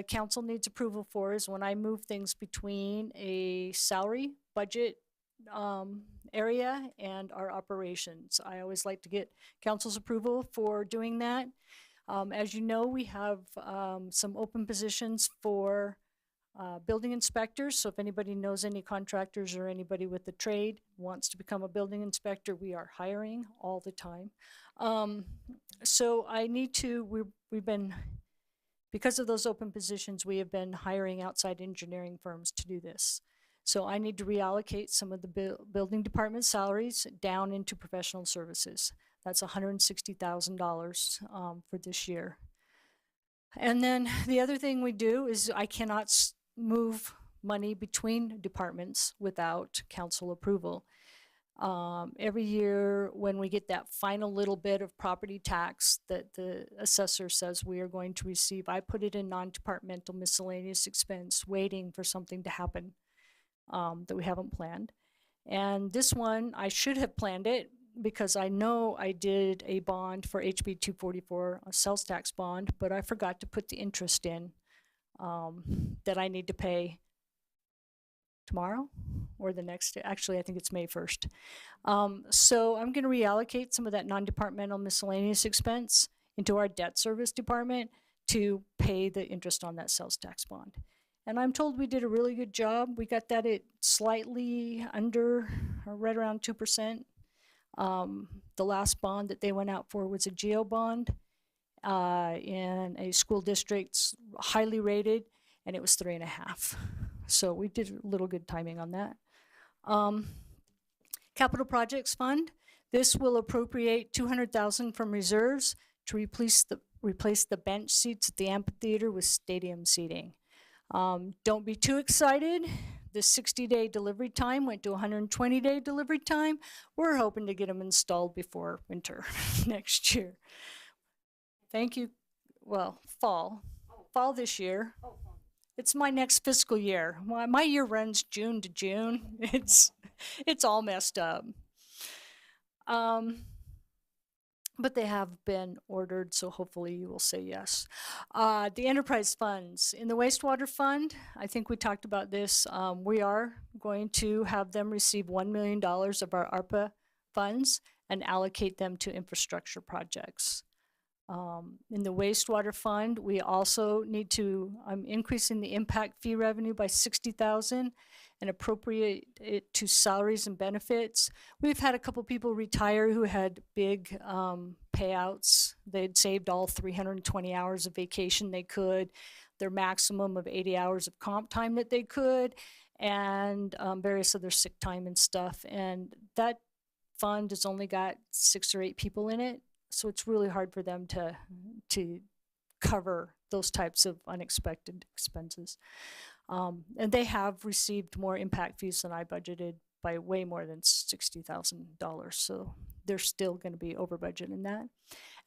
council needs approval for is when I move things between a salary budget area and our operations. I always like to get council's approval for doing that. As you know, we have some open positions for building inspectors. So if anybody knows any contractors or anybody with the trade wants to become a building inspector, we are hiring all the time. So I need to, we've been, because of those open positions, we have been hiring outside engineering firms to do this. So I need to reallocate some of the building department salaries down into professional services. That's $160,000 for this year. And then the other thing we do is I cannot move money between departments without council approval. Every year when we get that final little bit of property tax that the assessor says we are going to receive, I put it in non-departmental miscellaneous expense, waiting for something to happen that we haven't planned. And this one, I should have planned it because I know I did a bond for HB 244, a sales tax bond, but I forgot to put the interest in that I need to pay tomorrow or the next day. Actually, I think it's May 1st. So I'm going to reallocate some of that non-departmental miscellaneous expense into our debt service department to pay the interest on that sales tax bond. And I'm told we did a really good job. We got that at slightly under, or right around 2%. The last bond that they went out for was a GEO bond in a school district, highly rated, and it was 3.5. So we did a little good timing on that. Capital Projects Fund. This will appropriate $200,000 from reserves to replace the bench seats at the amphitheater with stadium seating. Don't be too excited. The 60-day delivery time went to 120-day delivery time. We're hoping to get them installed before winter next year. Thank you. Well, fall this year. It's my next fiscal year. My year runs June to June. It's all messed up. But they have been ordered, so hopefully you will say yes. The enterprise funds. In the wastewater fund, I think we talked about this. We are going to have them receive $1 million of our ARPA funds and allocate them to infrastructure projects. In the wastewater fund, we also need to, I'm increasing the impact fee revenue by $60,000 and appropriate it to salaries and benefits. We've had a couple people retire who had big payouts. They'd saved all 320 hours of vacation they could, their maximum of 80 hours of comp time that they could, and various other sick time and stuff. And that fund has only got 6 or 8 people in it. So it's really hard for them to cover those types of unexpected expenses. And they have received more impact fees than I budgeted by way more than $60,000. So they're still going to be over budget in that.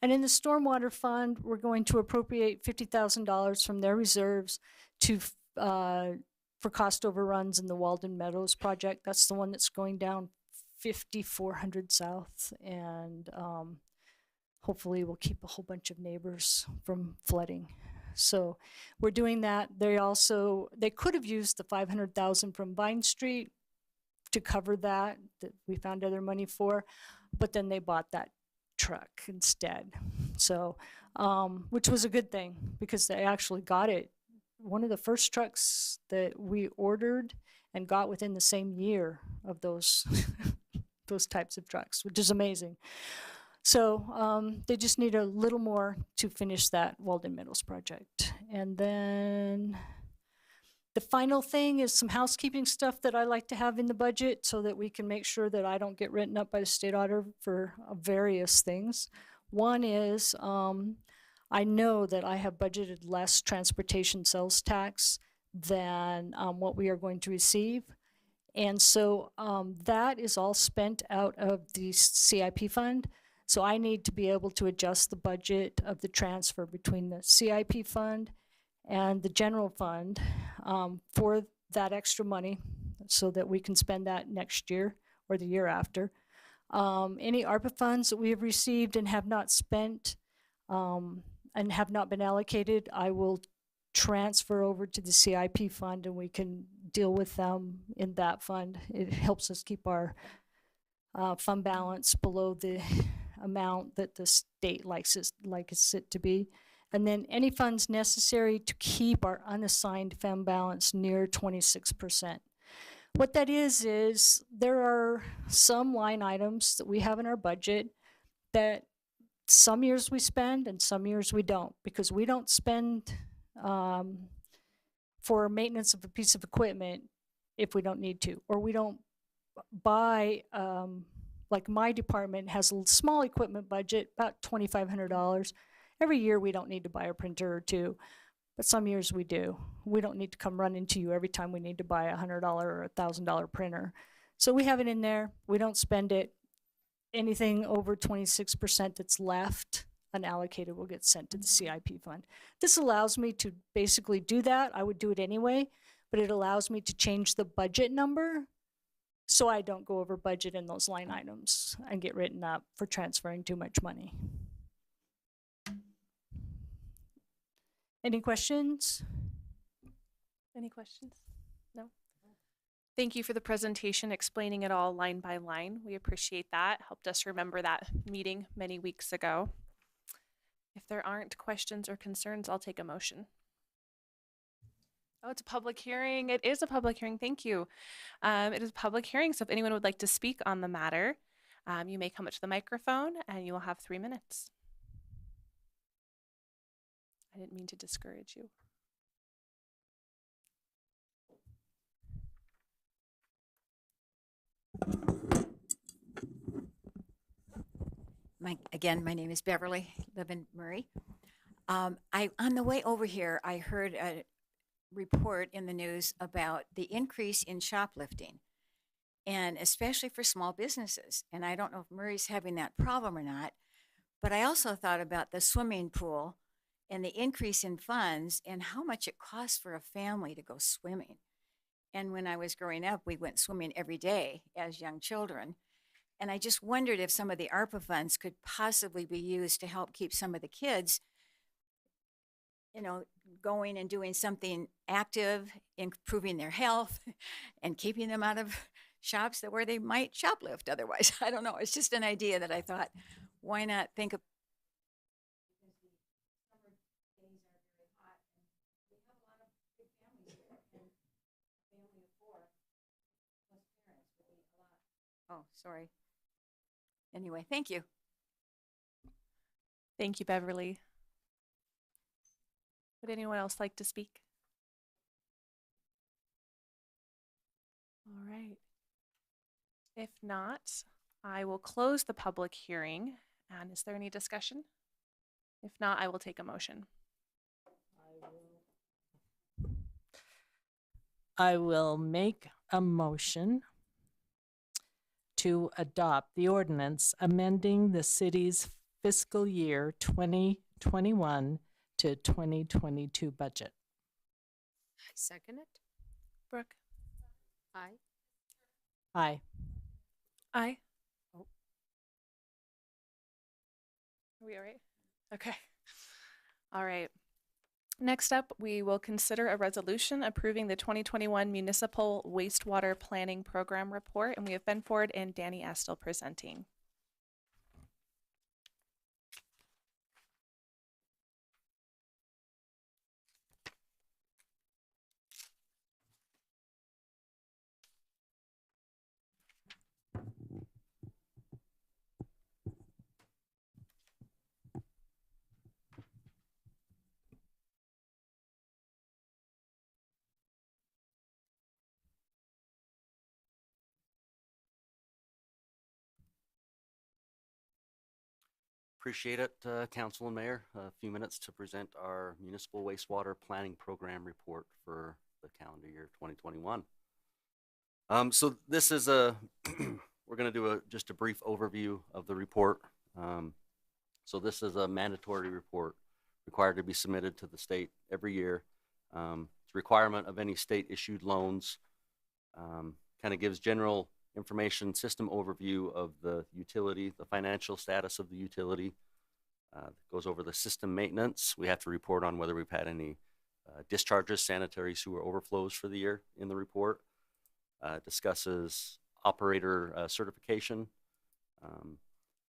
And in the stormwater fund, we're going to appropriate $50,000 from their reserves to for cost overruns in the Walden Meadows project. That's the one that's going down 5400 South, and hopefully we'll keep a whole bunch of neighbors from flooding. So we're doing that. They could have used the $500,000 from Vine Street to cover that we found other money for, but then they bought that truck instead. So, which was a good thing because they actually got it. One of the first trucks that we ordered and got within the same year of those those types of trucks, which is amazing. So they just need a little more to finish that Walden Meadows project. And then the final thing is some housekeeping stuff that I like to have in the budget so that we can make sure that I don't get written up by the state auditor for various things. One is I know that I have budgeted less transportation sales tax than what we are going to receive. And so that is all spent out of the CIP fund. So I need to be able to adjust the budget of the transfer between the CIP fund and the general fund for that extra money so that we can spend that next year or the year after. Any ARPA funds that we have received and have not spent and have not been allocated, I will transfer over to the CIP fund and we can deal with them in that fund. It helps us keep our fund balance below the amount that the state likes it to be. And then any funds necessary to keep our unassigned fund balance near 26%. What that is there are some line items that we have in our budget that some years we spend and some years we don't, because we don't spend for maintenance of a piece of equipment if we don't need to, or we don't buy, like my department has a small equipment budget, about $2,500. Every year we don't need to buy a printer or two, but some years we do. We don't need to come running to you every time we need to buy a $100 or a $1,000 printer. So we have it in there, we don't spend it. Anything over 26% that's left unallocated will get sent to the CIP fund. This allows me to basically do that. I would do it anyway, but it allows me to change the budget number so I don't go over budget in those line items and get written up for transferring too much money. Any questions? Any questions? No? Thank you for the presentation, explaining it all line by line. We appreciate that. Helped us remember that meeting many weeks ago. If there aren't questions or concerns, I'll take a motion. Oh, it's a public hearing. It is a public hearing. Thank you. It is a public hearing, so if anyone would like to speak on the matter, you may come up to the microphone and you will have 3 minutes. I didn't mean to discourage you. My name is Beverly, live in Murray. On the way over here, I heard a report in the news about the increase in shoplifting, and especially for small businesses. And I don't know if Murray's having that problem or not, but I also thought about the swimming pool and the increase in funds and how much it costs for a family to go swimming. And when I was growing up, we went swimming every day as young children. And I just wondered if some of the ARPA funds could possibly be used to help keep some of the kids, going and doing something active, improving their health and keeping them out of shops where they might shoplift otherwise. I don't know. It's just an idea that I thought, why not think of. Oh, sorry. Anyway, thank you. Thank you, Beverly. Would anyone else like to speak? All right. If not, I will close the public hearing. And is there any discussion? If not, I will take a motion. I will make a motion to adopt the ordinance amending the city's fiscal year 2021 to 2022 budget. I second it. Brooke? Aye. Aye. Aye. Oh. Are we all right? Okay. All right. Next up, we will consider a resolution approving the 2021 Municipal Wastewater Planning Program Report, and we have Ben Ford and Danny Estel presenting. Appreciate it, Council and Mayor. A few minutes to present our Municipal Wastewater Planning Program report for the calendar year 2021. So this is we're going to do just a brief overview of the report. So this is a mandatory report required to be submitted to the state every year. It's a requirement of any state-issued loans. Kind of gives general information system overview of the utility, the financial status of the utility. Goes over the system maintenance. We have to report on whether we've had any discharges, sanitary sewer overflows for the year in the report. Discusses operator certification.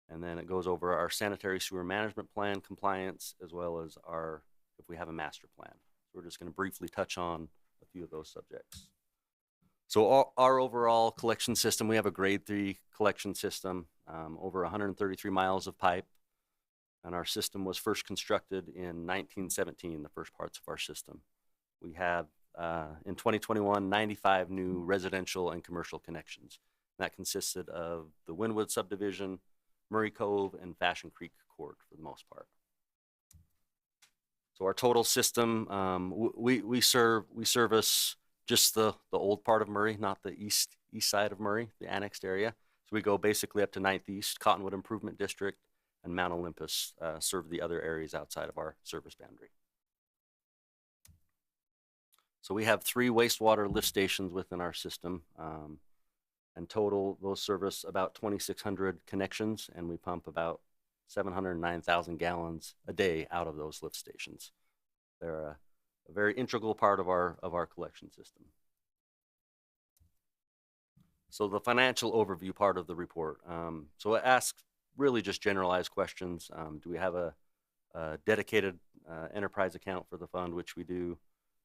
And then it goes over our sanitary sewer management plan compliance, as well as if we have a master plan. So we're just going to briefly touch on a few of those subjects. So our overall collection system, we have a grade 3 collection system, over 133 miles of pipe. And our system was first constructed in 1917, the first parts of our system. We have, in 2021, 95 new residential and commercial connections. That consisted of the Wynwood subdivision, Murray Cove, and Fashion Creek Court for the most part. So our total system, we service just the old part of Murray, not the east side of Murray, the annexed area. So we go basically up to 9th East, Cottonwood Improvement District, and Mount Olympus serve the other areas outside of our service boundary. So we have 3 wastewater lift stations within our system. And total, those service about 2,600 connections, and we pump about 709,000 gallons a day out of those lift stations. They're a very integral part of our collection system. So the financial overview part of the report. So it asks really just generalized questions. Do we have a dedicated enterprise account for the fund, which we do?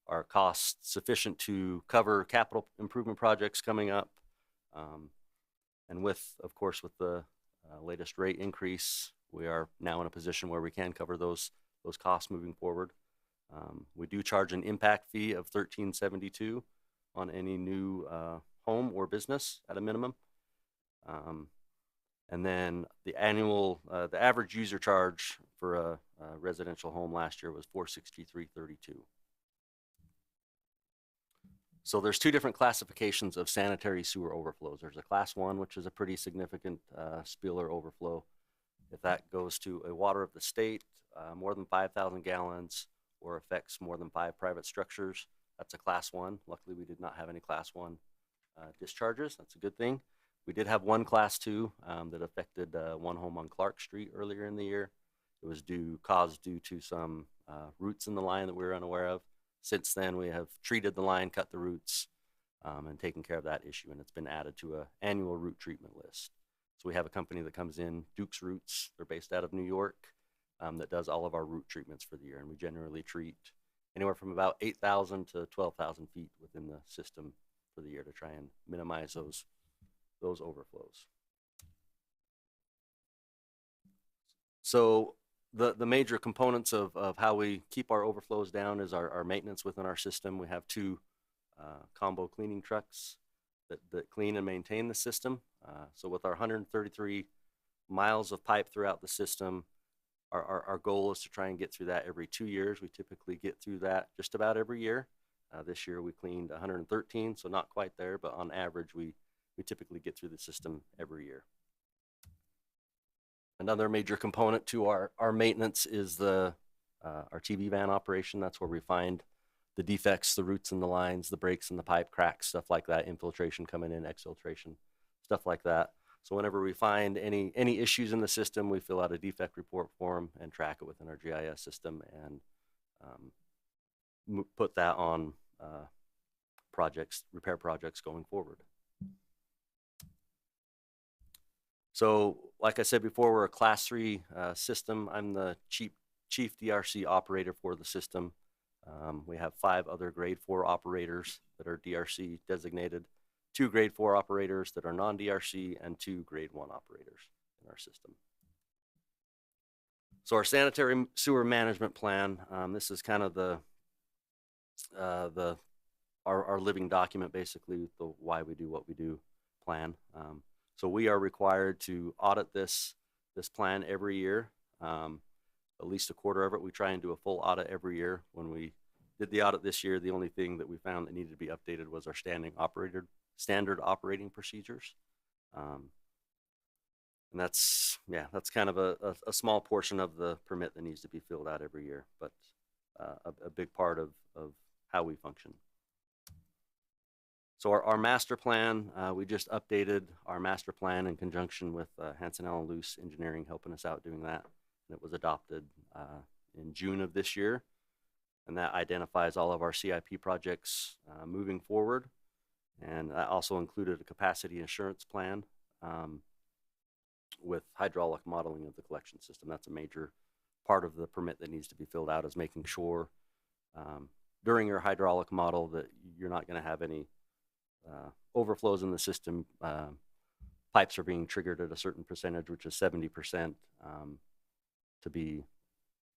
Are costs sufficient to cover capital improvement projects coming up? And of course, with the latest rate increase, we are now in a position where we can cover those costs moving forward. We do charge an impact fee of $13.72 on any new home or business at a minimum. And then the average user charge for a residential home last year was $463.32. So there's 2 different classifications of sanitary sewer overflows. There's a class 1, which is a pretty significant spiller overflow. If that goes to a water of the state, more than 5,000 gallons, or affects more than 5 private structures, that's a class 1. Luckily, we did not have any class 1 discharges. That's a good thing. We did have 1 class 2 that affected 1 home on Clark Street earlier in the year. It was caused due to some roots in the line that we were unaware of. Since then, we have treated the line, cut the roots, and taken care of that issue, and it's been added to an annual root treatment list. So we have a company that comes in, Duke's Roots. They're based out of New York, that does all of our root treatments for the year, and we generally treat anywhere from about 8,000 to 12,000 feet within the system for the year to try and minimize those overflows. So the major components of how we keep our overflows down is our maintenance within our system. We have 2 combo cleaning trucks that clean and maintain the system. So with our 133 miles of pipe throughout the system, our goal is to try and get through that every 2 years. We typically get through that just about every year. This year we cleaned 113, so not quite there, but on average we typically get through the system every year. Another major component to our maintenance is our TV van operation. That's where we find the defects, the roots in the lines, the breaks in the pipe, cracks, stuff like that, infiltration coming in, exfiltration, stuff like that. So whenever we find any issues in the system, we fill out a defect report form and track it within our GIS system and put that on repair projects going forward. So like I said before, we're a class 3 system. I'm the chief DRC operator for the system. We have 5 other grade 4 operators that are DRC designated, 2 grade 4 operators that are non-DRC, and 2 grade 1 operators in our system. So our sanitary sewer management plan, this is kind of our living document, basically, the why we do what we do plan. So we are required to audit this plan every year. at least a quarter of it. We try and do a full audit every year. When we did the audit this year, the only thing that we found that needed to be updated was our standard operating procedures. And that's kind of a small portion of the permit that needs to be filled out every year, but a big part of how we function. So our master plan, we just updated our master plan in conjunction with Hanson Allen Luce Engineering helping us out doing that. And it was adopted in June of this year. And that identifies all of our CIP projects moving forward. And that also included a capacity assurance plan with hydraulic modeling of the collection system. That's a major part of the permit that needs to be filled out, is making sure during your hydraulic model that you're not going to have any overflows in the system. Pipes are being triggered at a certain percentage, which is 70%, to be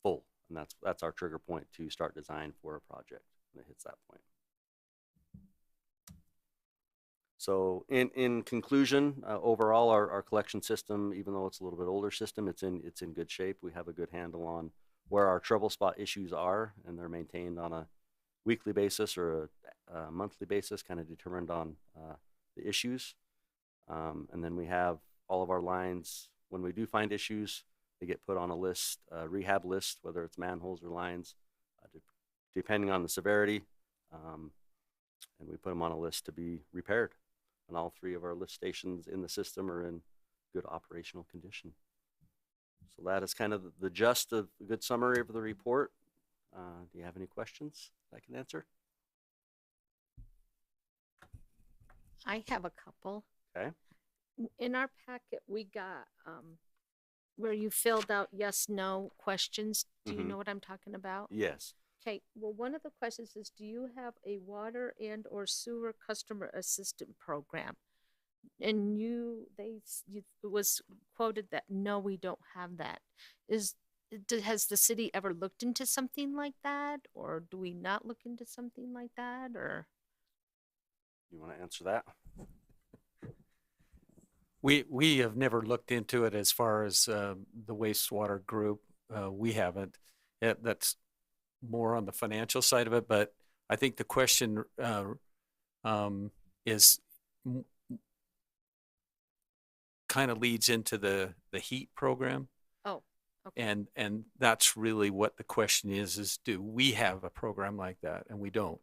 full. And that's our trigger point to start design for a project when it hits that point. So in conclusion, overall, our collection system, even though it's a little bit older system, it's in good shape. We have a good handle on where our trouble spot issues are, and they're maintained on a weekly basis or a monthly basis, kind of determined on the issues. And then we have all of our lines. When we do find issues, they get put on a list, a rehab list, whether it's manholes or lines, depending on the severity. And we put them on a list to be repaired. And all 3 of our lift stations in the system are in good operational condition. So that is kind of the gist of a good summary of the report. Do you have any questions I can answer? I have a couple. Okay. In our packet, we got where you filled out yes, no questions. Do you know what I'm talking about? Yes. Okay, well, one of the questions is, do you have a water and or sewer customer assistant program? And it was quoted that, no, we don't have that. Has the city ever looked into something like that? Or do we not look into something like that? Or You want to answer that? We have never looked into it as far as the wastewater group. We haven't. That's more on the financial side of it, but I think the question is kind of leads into the heat program. Oh, okay. And that's really what the question is do we have a program like that? And we don't,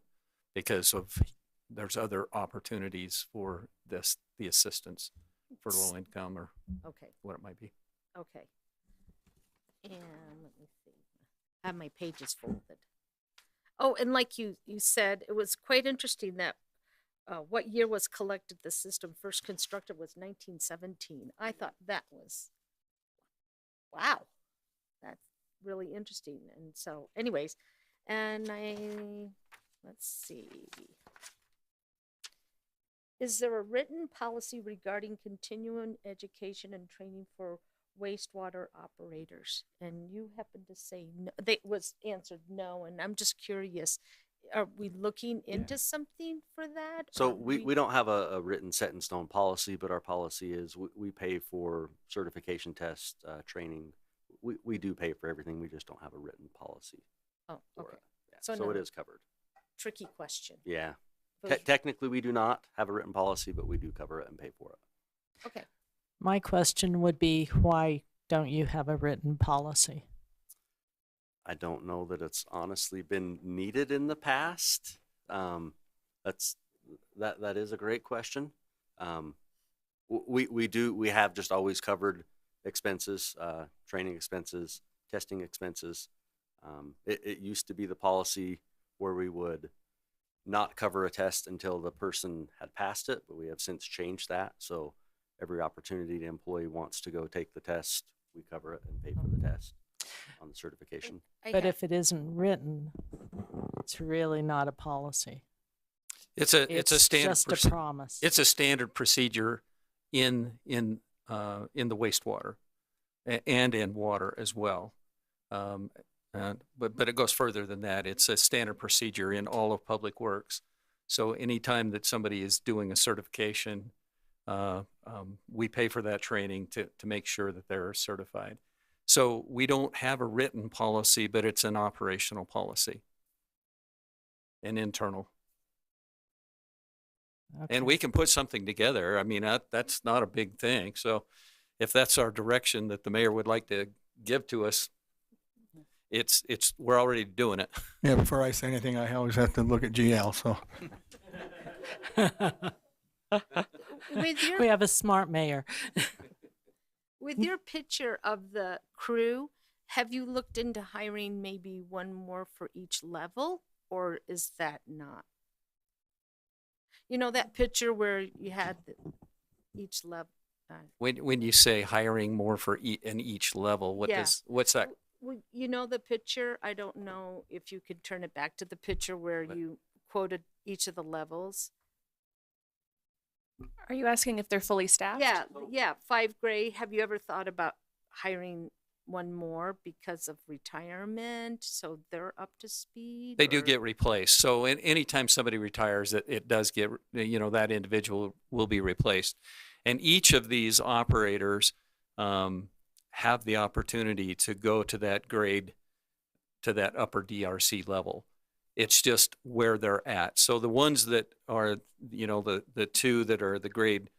because there's other opportunities for the assistance for low income or what it might be. Okay. And let me see. I have my pages folded. Oh, and like you said, it was quite interesting that what year was collected the system first constructed was 1917. I thought that was, wow, that's really interesting. And so anyways, and let's see. Is there a written policy regarding continuing education and training for wastewater operators? And you happen to say no. They was answered no, and I'm just curious, are we looking into something for that? So we don't have a written set in stone policy, but our policy is we pay for certification tests, training. We do pay for everything. We just don't have a written policy. Oh, okay. Yeah. So it is covered. Tricky question. Yeah. Technically, we do not have a written policy, but we do cover it and pay for it. Okay. My question would be, why don't you have a written policy? I don't know that it's honestly been needed in the past. That is a great question. We have just always covered expenses, training expenses, testing expenses. It used to be the policy where we would not cover a test until the person had passed it, but we have since changed that. So every opportunity the employee wants to go take the test, we cover it and pay for the test on the certification. But if it isn't written, it's really not a policy. It's a standard just a promise. It's a standard procedure in the wastewater and in water as well. But it goes further than that. It's a standard procedure in all of public works. So anytime that somebody is doing a certification, we pay for that training to make sure that they're certified. So we don't have a written policy, but it's an operational policy. An internal. Okay. And we can put something together. I mean, that's not a big thing. So if that's our direction that the mayor would like to give to us, we're already doing it. Yeah, before I say anything, I always have to look at GL, so. With your We have a smart mayor. with your picture of the crew, have you looked into hiring maybe one more for each level, or is that not? You know that picture where you had each level. When you say hiring more for in each level, Yeah. what's that? Well, you know the picture. I don't know if you could turn it back to the picture where you quoted each of the levels. Are you asking if they're fully staffed? Yeah, 5 grade. Have you ever thought about hiring one more because of retirement, so they're up to speed? They do or- get replaced. So anytime somebody retires, it does get, that individual will be replaced. And each of these operators have the opportunity to go to that grade, to that upper DRC level. It's just where they're at. So the ones that are, the two that are the grade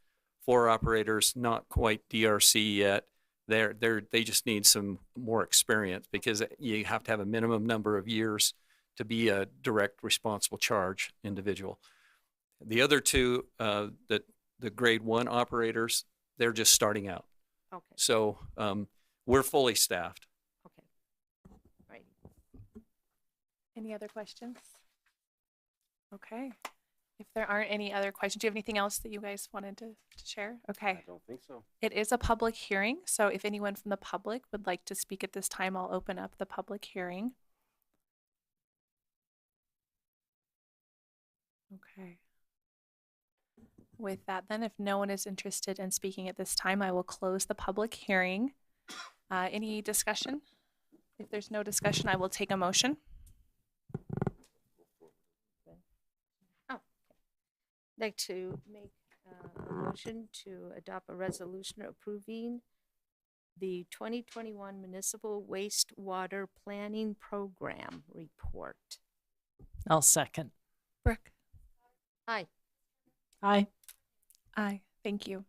4 operators, not quite DRC yet, they just need some more experience because you have to have a minimum number of years to be a direct responsible charge individual. The other two, the grade 1 operators, they're just starting out. Okay. So we're fully staffed. Okay. Right. Any other questions? Okay. If there aren't any other questions, do you have anything else that you guys wanted to share? Okay. I don't think so. It is a public hearing, so if anyone from the public would like to speak at this time, I'll open up the public hearing. Okay. With that, then, if no one is interested in speaking at this time, I will close the public hearing. Any discussion? If there's no discussion, I will take a motion. I'd like to make a motion to adopt a resolution approving the 2021 Municipal Wastewater Planning Program report. I'll second. Brooke? Aye. Aye. Aye. Thank you.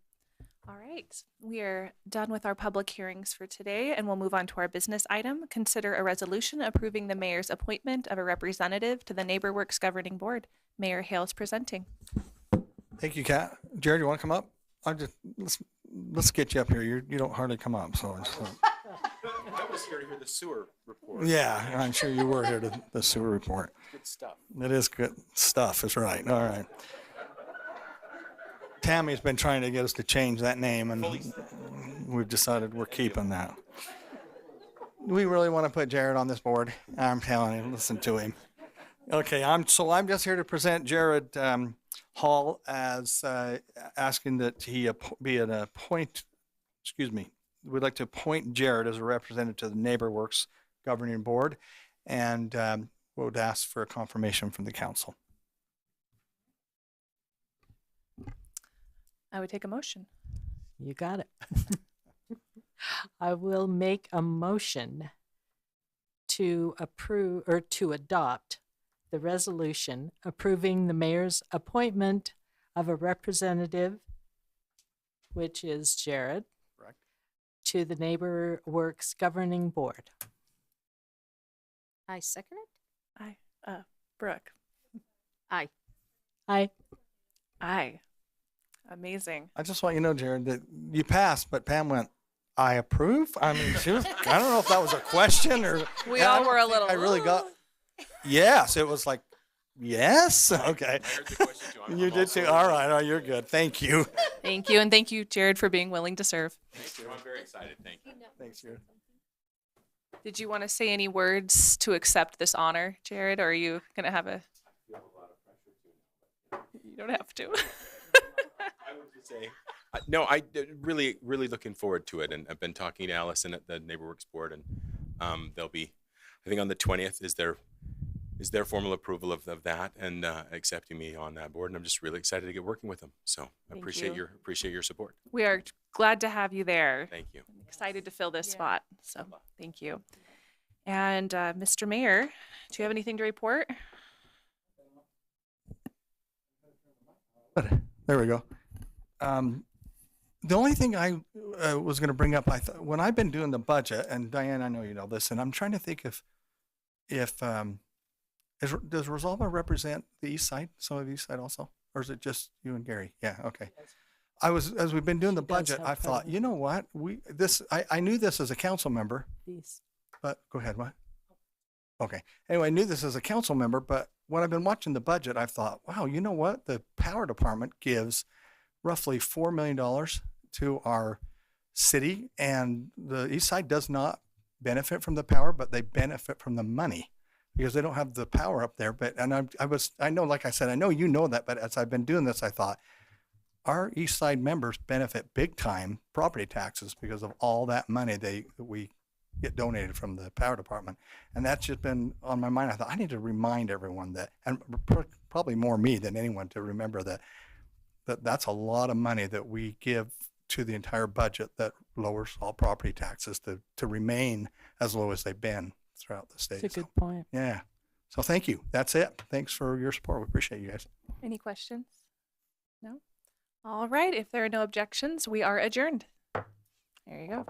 All right. We are done with our public hearings for today, and we'll move on to our business item. Consider a resolution approving the mayor's appointment of a representative to the NeighborWorks Governing Board. Mayor Hales presenting. Thank you, Kat. Jared, you want to come up? Let's get you up here. You don't hardly come up, so. I was here to hear the sewer report. Yeah, I'm sure you were here to the sewer report. Good stuff. It is good stuff, is right. All right. Tammy's been trying to get us to change that name, and we've decided we're keeping that. We really want to put Jared on this board. I'm telling you, listen to him. Okay, I'm just here to present Jared Hall as asking that he be an we'd like to appoint Jared as a representative to the NeighborWorks Governing Board, and would ask for a confirmation from the council. I would take a motion. You got it. I will make a motion to approve or to adopt the resolution approving the mayor's appointment of a representative, which is Jared, Correct. to the NeighborWorks Governing Board. I second it. Aye. Brooke? Aye. Aye. Aye. Amazing. I just want you to know, Jared, that you passed, but Pam went, I approve? I mean, I don't know if that was a question or. We all were a little. I really got. Yes, it was like, yes? Okay. I heard the question too. I'm You did also- too. All right. Oh, you're good. Thank you. Thank you, and thank you, Jared, for being willing to serve. Thank you. I'm very excited. Thank you. Thanks, Jared. Did you want to say any words to accept this honor, Jared, or are you going to have a... You don't have to. I would just say, no, really looking forward to it. And I've been talking to Allison at the NeighborWorks board, and they'll be, I think on the 20th is their formal approval of that and accepting me on that board. And I'm just really excited to get working with them. So I Thank appreciate you. your support. We are glad to have you there. Thank you. I'm excited to fill this spot. So thank you. And Mr. Mayor, do you have anything to report? There we go. The only thing I was going to bring up, when I've been doing the budget, and Diane, I know you know this, and I'm trying to think if does Rosalba represent the East Side, some of the East Side also, or is it just you and Gary? Yeah, okay. As we've been doing the budget, I thought, you know what, I knew this as a council member, but go ahead, what? Okay. Anyway, I knew this as a council member, but when I've been watching the budget, I've thought, wow, you know what? The power department gives roughly $4 million to our city, and the East Side does not benefit from the power, but they benefit from the money because they don't have the power up there. But, and I know, like I said, I know you know that, but as I've been doing this, I thought our East Side members benefit big time property taxes because of all that money we get donated from the power department. And that's just been on my mind. I thought I need to remind everyone that, and probably more me than anyone, to remember that that's a lot of money that we give to the entire budget that lowers all property taxes to remain as low as they've been throughout the state. That's a good point. Yeah. So thank you. That's it. Thanks for your support. We appreciate you guys. Any questions? No? All right. If there are no objections, we are adjourned. There you go.